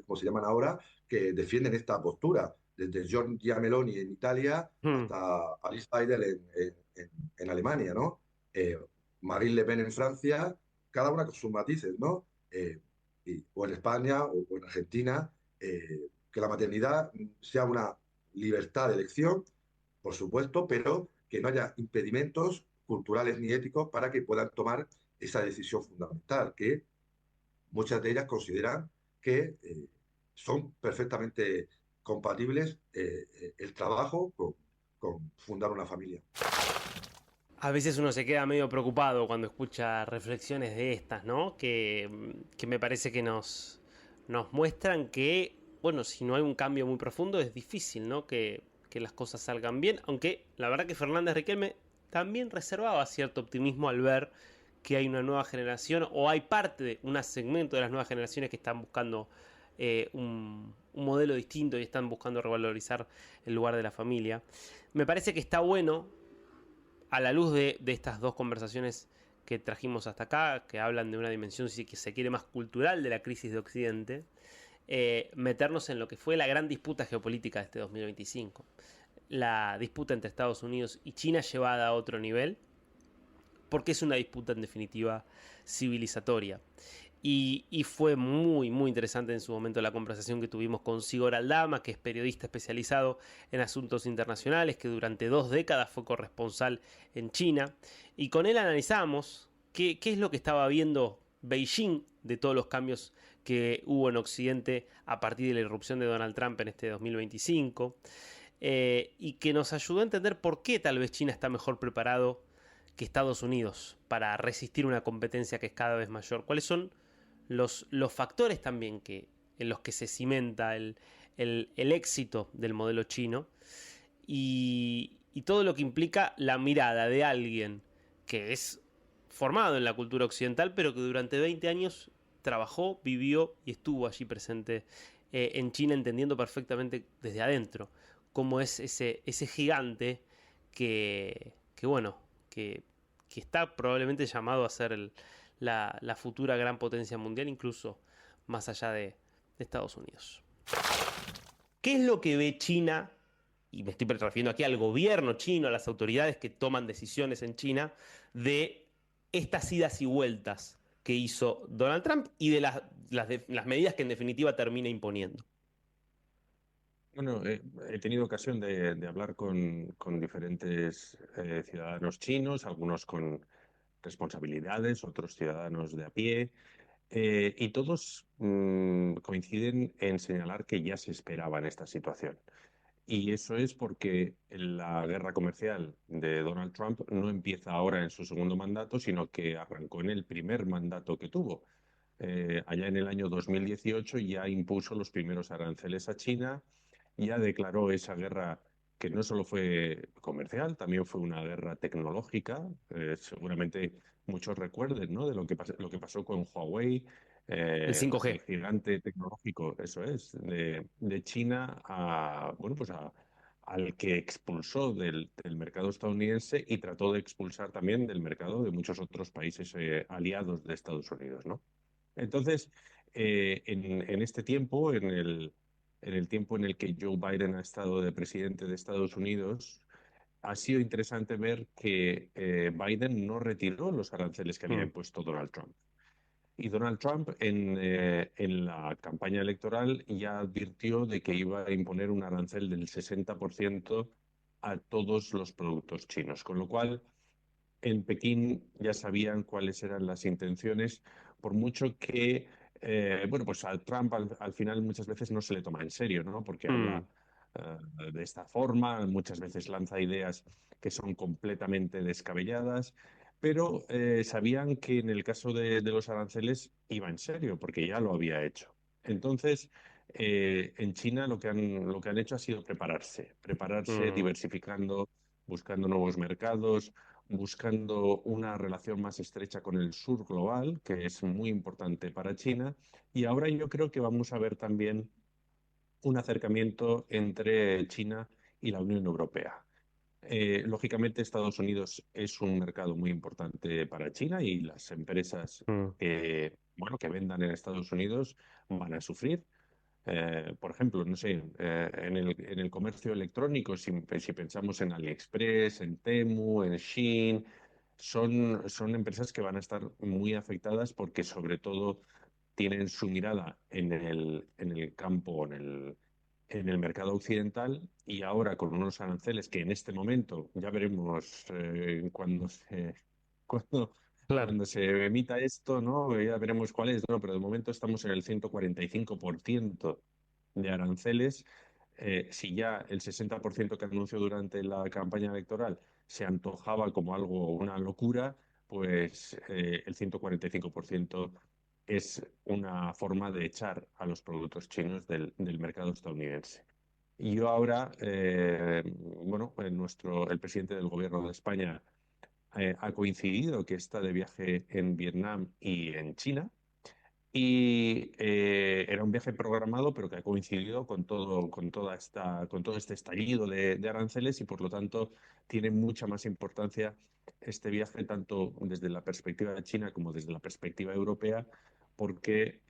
como se llaman ahora, que defienden esta postura, desde Giorgia Meloni en Italia
Hmm.
hasta Alice Weidel en Alemania, ¿no? Marine Le Pen en Francia, cada una con sus matices, ¿no? O en España o en Argentina, que la maternidad sea una libertad de elección, por supuesto, pero que no haya impedimentos culturales ni éticos para que puedan tomar esa decisión fundamental, que muchas de ellas consideran que son perfectamente compatibles el trabajo con fundar una familia.
A veces uno se queda medio preocupado cuando escucha reflexiones de estas, ¿no? Que me parece que nos muestran que, bueno, si no hay un cambio muy profundo es difícil, ¿no? Que las cosas salgan bien, aunque la verdad que Fernández Riquelme también reservaba cierto optimismo al ver que hay una nueva generación o hay parte de un segmento de las nuevas generaciones que están buscando un modelo distinto y están buscando revalorizar el lugar de la familia. Me parece que está bueno, a la luz de estas dos conversaciones que trajimos hasta acá, que hablan de una dimensión, si se quiere, más cultural de la crisis de Occidente, meternos en lo que fue la gran disputa geopolítica de este 2025. La disputa entre Estados Unidos y China llevada a otro nivel, porque es una disputa en definitiva civilizatoria. Y fue muy interesante en su momento la conversación que tuvimos con Sigor Aldama, que es periodista especializado en asuntos internacionales, que durante 2 décadas fue corresponsal en China. Y con él analizamos qué es lo que estaba viendo Beijing de todos los cambios que hubo en Occidente a partir de la irrupción de Donald Trump en este 2025. Y que nos ayudó a entender por qué tal vez China está mejor preparado que Estados Unidos para resistir una competencia que es cada vez mayor. ¿Cuáles son los factores también en los que se cimenta el éxito del modelo chino y todo lo que implica la mirada de alguien que es formado en la cultura occidental, pero que durante 20 años trabajó, vivió y estuvo allí presente en China, entendiendo perfectamente desde adentro cómo es ese gigante que está probablemente llamado a ser la futura gran potencia mundial, incluso más allá de Estados Unidos. ¿Qué es lo que ve China? Y me estoy refiriendo aquí al gobierno chino, a las autoridades que toman decisiones en China, de estas idas y vueltas que hizo Donald Trump y de las medidas que en definitiva termina imponiendo.
Bueno, he tenido ocasión de hablar con diferentes ciudadanos chinos, algunos con responsabilidades, otros ciudadanos de a pie, y todos coinciden en señalar que ya se esperaba en esta situación. Y eso es porque la guerra comercial de Donald Trump no empieza ahora en su segundo mandato, sino que arrancó en el primer mandato que tuvo. Allá en el año 2018 ya impuso los primeros aranceles a China, ya declaró esa guerra que no solo fue comercial, también fue una guerra tecnológica. Seguramente muchos recuerden, ¿no?, de lo que pasó con Huawei,
El 5G.
el gigante tecnológico, eso es, de China bueno, pues al que expulsó del mercado estadounidense y trató de expulsar también del mercado de muchos otros países aliados de Estados Unidos, ¿no? Entonces, en este tiempo, en el tiempo en el que Joe Biden ha estado de presidente de Estados Unidos, ha sido interesante ver que Biden no retiró los aranceles que había
Mm,
impuesto Donald Trump. Y Donald Trump en la campaña electoral ya advirtió de que iba a imponer un arancel del 60% a todos los productos chinos, con lo cual en Pekín ya sabían cuáles eran las intenciones, por mucho que, bueno, pues a Trump al final muchas veces no se le toma en serio, ¿no? Porque habla
mm,
de esta forma, muchas veces lanza ideas que son completamente descabelladas, pero sabían que en el caso de los aranceles iba en serio, porque ya lo había hecho. Entonces, en China lo que han hecho ha sido prepararse,
mm.
diversificando, buscando nuevos mercados, buscando una relación más estrecha con el sur global, que es muy importante para China. Y ahora yo creo que vamos a ver también un acercamiento entre China y la Unión Europea. Lógicamente, Estados Unidos es un mercado muy importante para China y las empresas
Mm.
bueno, que vendan en Estados Unidos van a sufrir. Por ejemplo, no sé, en el comercio electrónico, si pensamos en AliExpress, en Temu, en Shein, son empresas que van a estar muy afectadas porque sobre todo tienen su mirada en el campo, en el mercado occidental y ahora con unos aranceles que en este momento ya veremos cuando,
Claro.
cuando se emita esto, ¿no? Ya veremos cuál es, ¿no? Pero de momento estamos en el 145% de aranceles. Si ya el 60% que anunció durante la campaña electoral se antojaba como algo, una locura, pues el 145% es una forma de echar a los productos chinos del mercado estadounidense. Y yo ahora, bueno, el presidente del gobierno de España ha coincidido que está de viaje en Vietnam y en China. Y era un viaje programado, pero que ha coincidido con todo este estallido de aranceles y por lo tanto tiene mucha más importancia este viaje tanto desde la perspectiva de China como desde la perspectiva europea, porque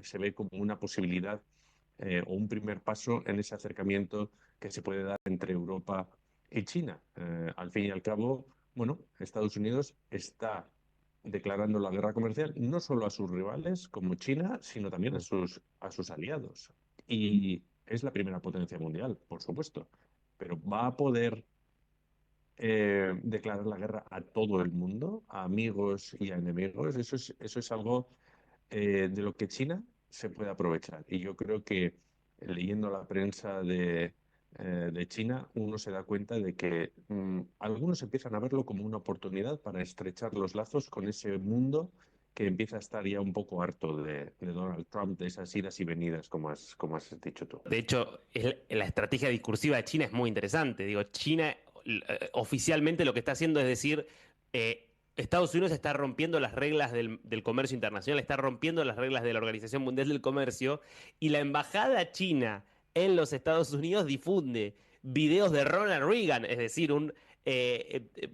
se ve como una posibilidad o un primer paso en ese acercamiento que se puede dar entre Europa y China. Al fin y al cabo, bueno, Estados Unidos está declarando la guerra comercial no solo a sus rivales como China, sino también a sus aliados. Y es la primera potencia mundial, por supuesto, pero va a poder declarar la guerra a todo el mundo, a amigos y a enemigos. Eso es algo de lo que China se puede aprovechar. Y yo creo que leyendo la prensa de China, uno se da cuenta de que algunos empiezan a verlo como una oportunidad para estrechar los lazos con ese mundo que empieza a estar ya un poco harto de Donald Trump, de esas idas y venidas, como has dicho tú.
De hecho, la estrategia discursiva de China es muy interesante. Digo, China oficialmente lo que está haciendo es decir, Estados Unidos está rompiendo las reglas del comercio internacional, está rompiendo las reglas de la Organización Mundial del Comercio, y la embajada china en los Estados Unidos difunde videos de Ronald Reagan, es decir,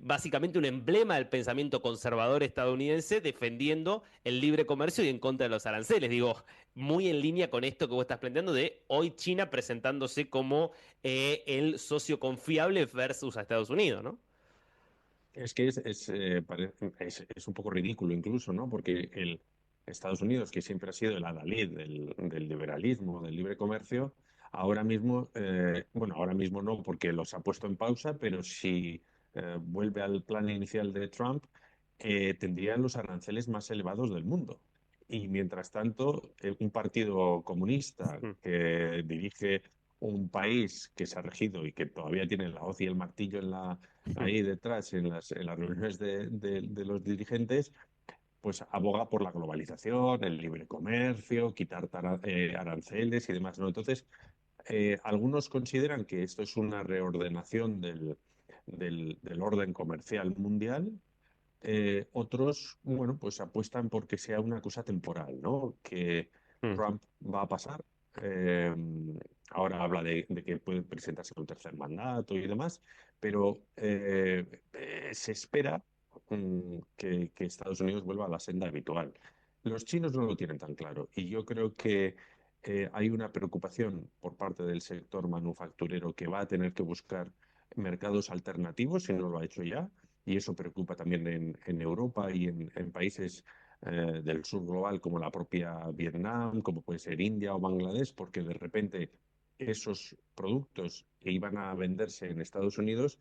básicamente un emblema del pensamiento conservador estadounidense defendiendo el libre comercio y en contra de los aranceles. Digo, muy en línea con esto que vos estás planteando de hoy China presentándose como el socio confiable versus a Estados Unidos, ¿no?
Es que es un poco ridículo incluso, ¿no? Porque el Estados Unidos, que siempre ha sido el adalid del liberalismo, del libre comercio, ahora mismo, bueno, ahora mismo no, porque los ha puesto en pausa, pero si vuelve al plan inicial de Trump, tendrían los aranceles más elevados del mundo. Y mientras tanto, un partido comunista
Mm.
que dirige un país que se ha regido y que todavía tiene la hoz y el martillo ahí detrás en las reuniones de los dirigentes, pues aboga por la globalización, el libre comercio, quitar aranceles y demás, ¿no? Entonces, Algunos consideran que esto es una reordenación del orden comercial mundial. Otros, bueno, pues apuestan porque sea una cosa temporal, ¿no? Que
Mm.
Trump va a pasar. Eh, Ahora habla de que puede presentarse un tercer mandato y demás, pero se espera que Estados Unidos vuelva a la senda habitual. Los chinos no lo tienen tan claro y yo creo que hay una preocupación por parte del sector manufacturero que va a tener que buscar mercados alternativos, si no lo ha hecho ya, y eso preocupa también en Europa y en países del sur global como la propia Vietnam, como puede ser India o Bangladesh, porque de repente esos productos que iban a venderse en Estados Unidos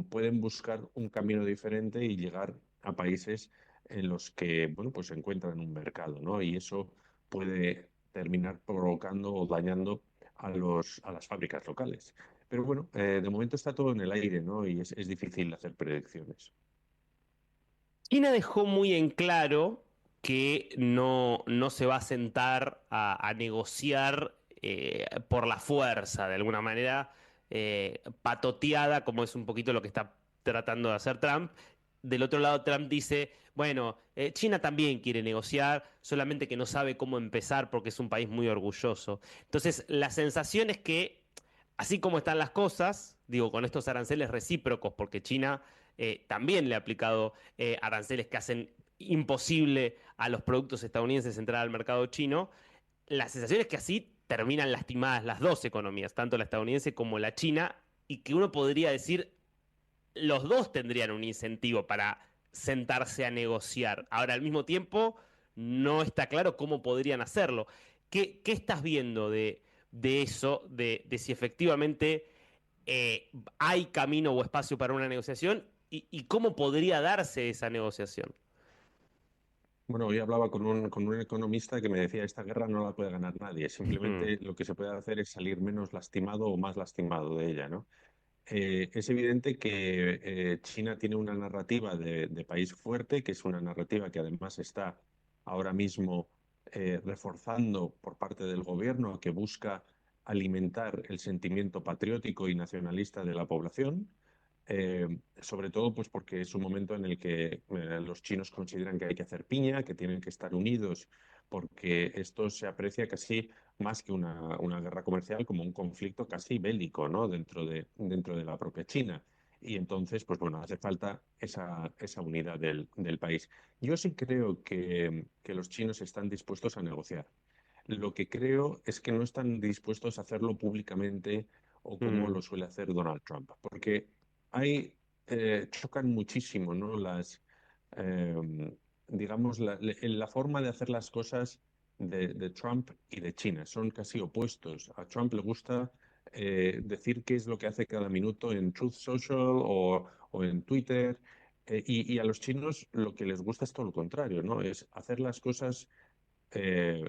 pueden buscar un camino diferente y llegar a países en los que, bueno, pues se encuentran un mercado, ¿no? Y eso puede terminar provocando o dañando a las fábricas locales. Pero bueno, de momento está todo en el aire, ¿no? Y es difícil hacer predicciones.
China dejó muy en claro que no se va a sentar a negociar por la fuerza, de alguna manera, patoteada, como es un poquito lo que está tratando de hacer Trump. Del otro lado, Trump dice, bueno, China también quiere negociar, solamente que no sabe cómo empezar porque es un país muy orgulloso. Entonces, la sensación es que, así como están las cosas, digo, con estos aranceles recíprocos, porque China también le ha aplicado aranceles que hacen imposible a los productos estadounidenses entrar al mercado chino, la sensación es que así terminan lastimadas las dos economías, tanto la estadounidense como la china, y que uno podría decir, los dos tendrían un incentivo para sentarse a negociar. Ahora, al mismo tiempo, no está claro cómo podrían hacerlo. ¿Qué estás viendo de eso, de si efectivamente hay camino o espacio para una negociación y cómo podría darse esa negociación?
Bueno, hoy hablaba con un economista que me decía, esta guerra no la puede ganar nadie,
Mm,
simplemente lo que se puede hacer es salir menos lastimado o más lastimado de ella, ¿no? Es evidente que China tiene una narrativa de país fuerte, que es una narrativa que además está ahora mismo reforzando por parte del gobierno, que busca alimentar el sentimiento patriótico y nacionalista de la población. Sobre todo pues porque es un momento en el que los chinos consideran que hay que hacer piña, que tienen que estar unidos, porque esto se aprecia casi más que una guerra comercial, como un conflicto casi bélico, ¿no? Dentro de la propia China. Y entonces, pues bueno, hace falta esa unidad del país. Yo sí creo que los chinos están dispuestos a negociar. Lo que creo es que no están dispuestos a hacerlo públicamente o como
mm,
lo suele hacer Donald Trump, porque chocan muchísimo, ¿no? Eh, digamos, la forma de hacer las cosas de Trump y de China. Son casi opuestos. A Trump le gusta decir qué es lo que hace cada minuto en Truth Social o en Twitter. Y a los chinos lo que les gusta es todo lo contrario, ¿no? Es hacer las cosas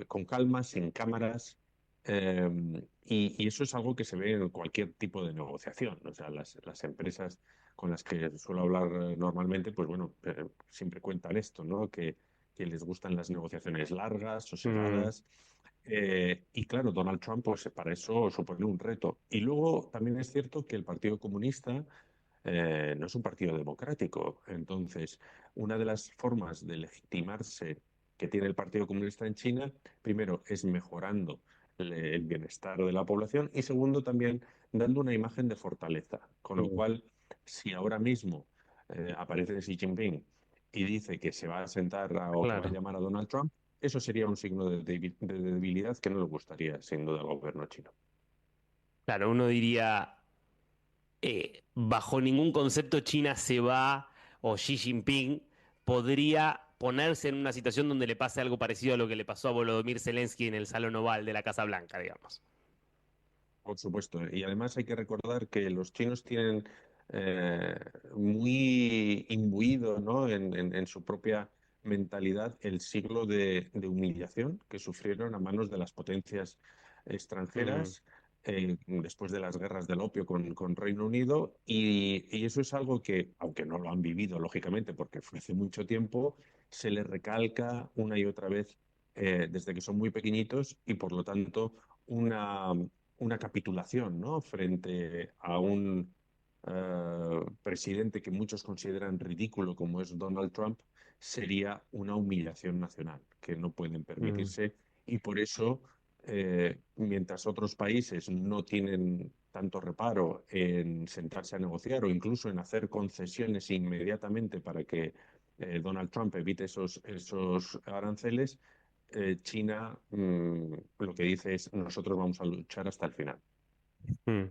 con calma, sin cámaras. eh, y eso es algo que se ve en cualquier tipo de negociación. O sea, las empresas con las que suelo hablar normalmente, pues bueno, siempre cuentan esto, ¿no? Que les gustan las negociaciones largas,
mm.
sosegadas. Y claro, Donald Trump, pues para eso supone un reto. Y luego también es cierto que el Partido Comunista no es un partido democrático. Entonces, una de las formas de legitimarse que tiene el Partido Comunista en China, primero, es mejorando el bienestar de la población y segundo, también dando una imagen de fortaleza. Con lo
Mm.
cual, si ahora mismo aparece Xi Jinping y dice que se va a sentar o que va a
Claro.
llamar a Donald Trump, eso sería un signo de debilidad que no le gustaría, sin duda, al gobierno chino.
Claro, uno diría, bajo ningún concepto China se va o Xi Jinping podría ponerse en una situación donde le pase algo parecido a lo que le pasó a Volodymyr Zelensky en el Salón Oval de la Casa Blanca, digamos.
Por supuesto. Y además hay que recordar que los chinos tienen eh, muy imbuido, ¿no? En su propia mentalidad el siglo de humillación que sufrieron a manos de las potencias
Mm,
extranjeras después de las guerras del opio con Reino Unido. Y eso es algo que, aunque no lo han vivido, lógicamente, porque fue hace mucho tiempo, se les recalca una y otra vez desde que son muy pequeñitos y por lo tanto una una capitulación, ¿no? Frente a un presidente que muchos consideran ridículo como es Donald Trump, sería una humillación nacional que no pueden
Mm.
permitirse y por eso, mientras otros países no tienen tanto reparo en sentarse a negociar o incluso en hacer concesiones inmediatamente para que Donald Trump evite esos aranceles, China lo que dice es nosotros vamos a luchar hasta el final.
Mm.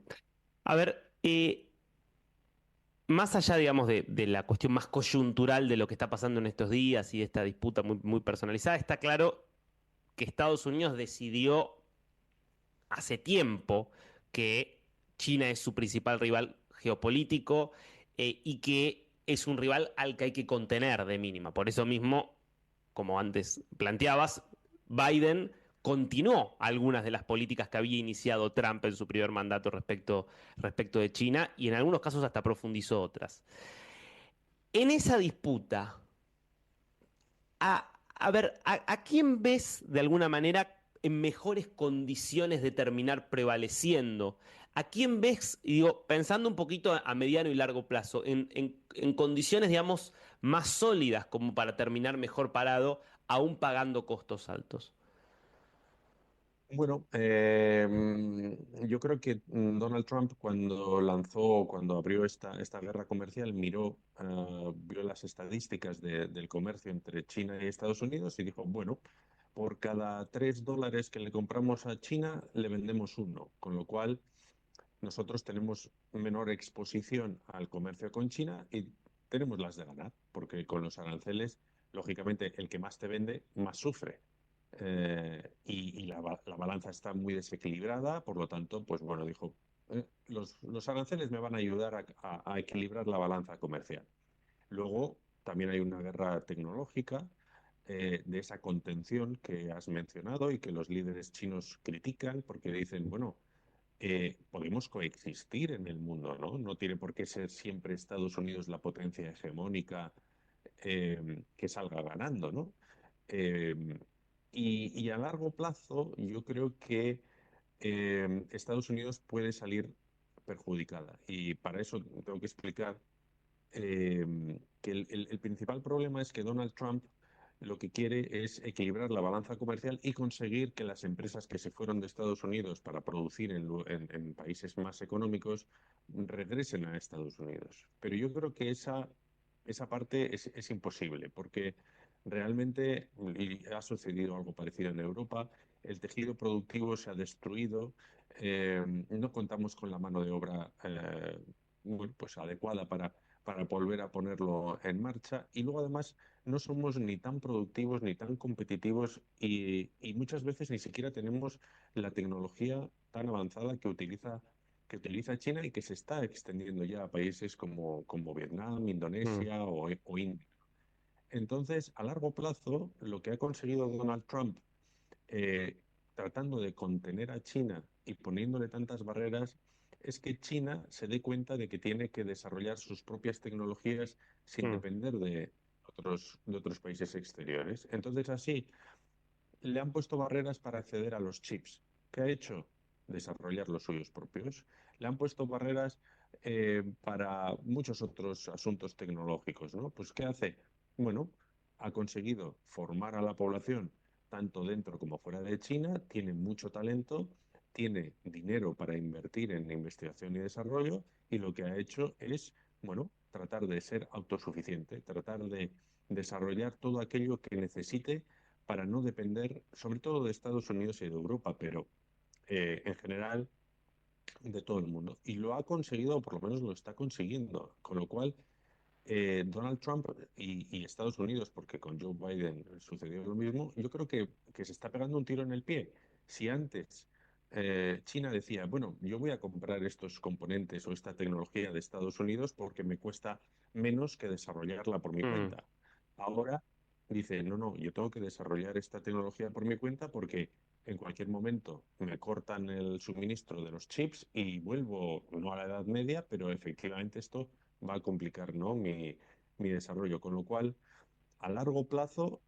A ver, más allá, digamos, de la cuestión más coyuntural de lo que está pasando en estos días y de esta disputa muy, muy personalizada, está claro que Estados Unidos decidió hace tiempo que China es su principal rival geopolítico y que es un rival al que hay que contener de mínima. Por eso mismo, como antes planteabas, Biden continuó algunas de las políticas que había iniciado Trump en su primer mandato respecto de China y en algunos casos hasta profundizó otras. En esa disputa, a ver, ¿a quién ves de alguna manera en mejores condiciones de terminar prevaleciendo? ¿A quién ves, y digo, pensando un poquito a mediano y largo plazo, en condiciones, digamos, más sólidas como para terminar mejor parado, aún pagando costos altos?
Bueno, yo creo que Donald Trump cuando abrió esta guerra comercial, vio las estadísticas del comercio entre China y Estados Unidos y dijo, bueno, por cada $3 que le compramos a China, le vendemos uno, con lo cual nosotros tenemos menor exposición al comercio con China y tenemos las de ganar, porque con los aranceles, lógicamente, el que más te vende, más sufre. La balanza está muy desequilibrada, por lo tanto, pues bueno, dijo, los aranceles me van a ayudar a equilibrar la balanza comercial. Luego, también hay una guerra tecnológica de esa contención que has mencionado y que los líderes chinos critican porque dicen, bueno, podemos coexistir en el mundo, ¿no? No tiene por qué ser siempre Estados Unidos la potencia hegemónica que salga ganando, ¿no? Eh, y a largo plazo yo creo que Estados Unidos puede salir perjudicada. Y para eso tengo que explicar que el principal problema es que Donald Trump lo que quiere es equilibrar la balanza comercial y conseguir que las empresas que se fueron de Estados Unidos para producir en países más económicos regresen a Estados Unidos. Pero yo creo que esa parte es imposible, porque realmente, y ha sucedido algo parecido en Europa, el tejido productivo se ha destruido, no contamos con la mano de obra bueno, pues adecuada para volver a ponerlo en marcha. Y luego además no somos ni tan productivos ni tan competitivos y muchas veces ni siquiera tenemos la tecnología tan avanzada que utiliza China y que se está extendiendo ya a países como Vietnam,
Mm.
Indonesia o India. Entonces, a largo plazo, lo que ha conseguido Donald Trump eh, tratando de contener a China y poniéndole tantas barreras, es que China se dé cuenta de que tiene que desarrollar sus propias tecnologías sin
Mm.
depender de otros países exteriores. Entonces, así, le han puesto barreras para acceder a los chips. ¿Qué ha hecho? Desarrollar los suyos propios. Le han puesto barreras para muchos otros asuntos tecnológicos, ¿no? Pues ¿qué hace? Bueno, ha conseguido formar a la población tanto dentro como fuera de China, tiene mucho talento, tiene dinero para invertir en investigación y desarrollo y lo que ha hecho es, bueno, tratar de ser autosuficiente, tratar de desarrollar todo aquello que necesite para no depender, sobre todo de Estados Unidos y de Europa, pero en general de todo el mundo. Y lo ha conseguido, o por lo menos lo está consiguiendo, con lo cual Donald Trump y Estados Unidos, porque con Joe Biden sucedió lo mismo, yo creo que se está pegando un tiro en el pie. Si antes China decía, bueno, yo voy a comprar estos componentes o esta tecnología de Estados Unidos porque me cuesta menos que desarrollarla por mi
Mm.
cuenta. Ahora dice, no, no, yo tengo que desarrollar esta tecnología por mi cuenta porque en cualquier momento me cortan el suministro de los chips y vuelvo, no a la Edad Media, pero efectivamente esto va a complicar, ¿no? mi desarrollo. Con lo cual, a largo plazo,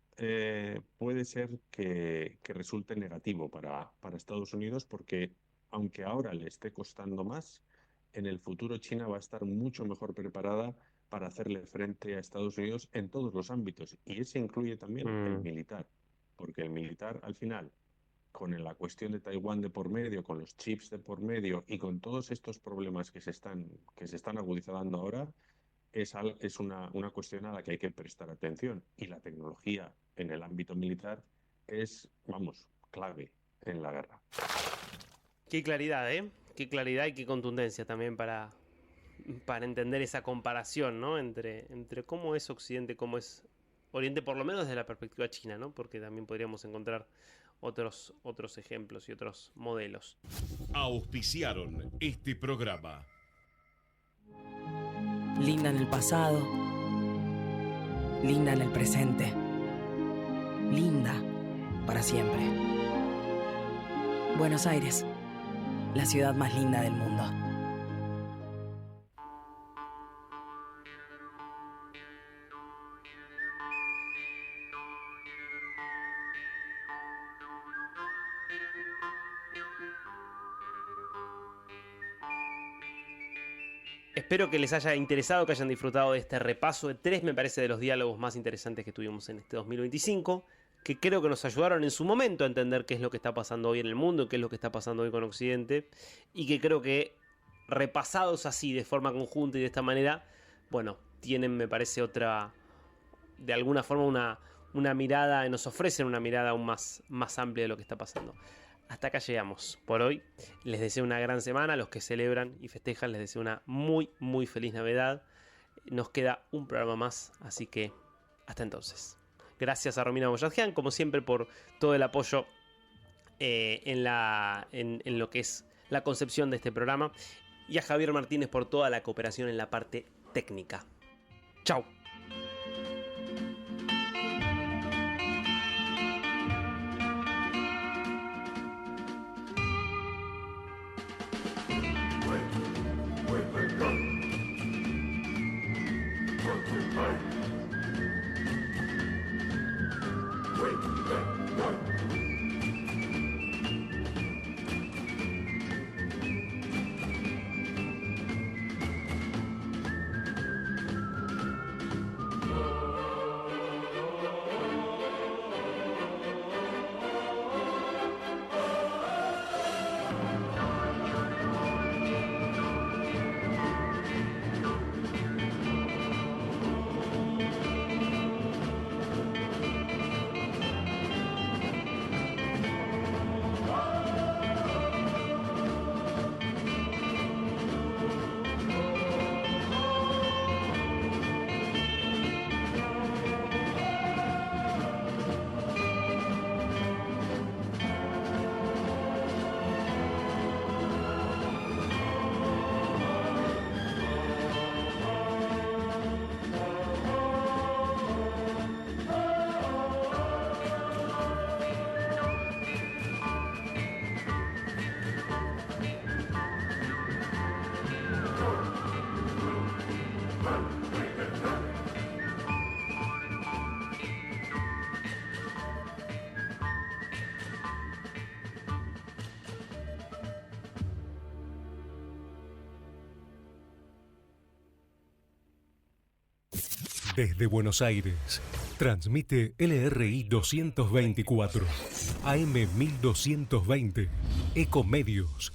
puede ser que resulte negativo para Estados Unidos porque aunque ahora le esté costando más, en el futuro China va a estar mucho mejor preparada para hacerle frente a Estados Unidos en todos los ámbitos, y ese incluye también el militar, porque el militar al final, con la cuestión de Taiwán de por medio, con los chips de por medio y con todos estos problemas que se están agudizando ahora, es una cuestión a la que hay que prestar atención, y la tecnología en el ámbito militar es, vamos, clave en la guerra.
Qué claridad, ¿eh? Qué claridad y qué contundencia también para entender esa comparación, ¿no? Entre cómo es Occidente, cómo es Oriente, por lo menos desde la perspectiva china, ¿no? Porque también podríamos encontrar otros ejemplos y otros modelos.
Auspiciaron este programa.
Linda en el pasado, linda en el presente, linda para siempre. Buenos Aires, la ciudad más linda del mundo.
Espero que les haya interesado, que hayan disfrutado de este repaso de 3, me parece, de los diálogos más interesantes que tuvimos en este 2025, que creo que nos ayudaron en su momento a entender qué es lo que está pasando hoy en el mundo, qué es lo que está pasando hoy con Occidente, y que creo que repasados así, de forma conjunta y de esta manera, bueno, tienen, me parece, de alguna forma una mirada, nos ofrecen una mirada aún más amplia de lo que está pasando. Hasta acá llegamos por hoy. Les deseo una gran semana. A los que celebran y festejan les deseo una muy, muy feliz Navidad. Nos queda un programa más, así que hasta entonces. Gracias a Romina Boyadjian, como siempre, por todo el apoyo en lo que es la concepción de este programa. Y a Javier Martínez por toda la cooperación en la parte técnica. Chau.
Desde Buenos Aires, transmite LRI 224, AM 1220, Ecomedios,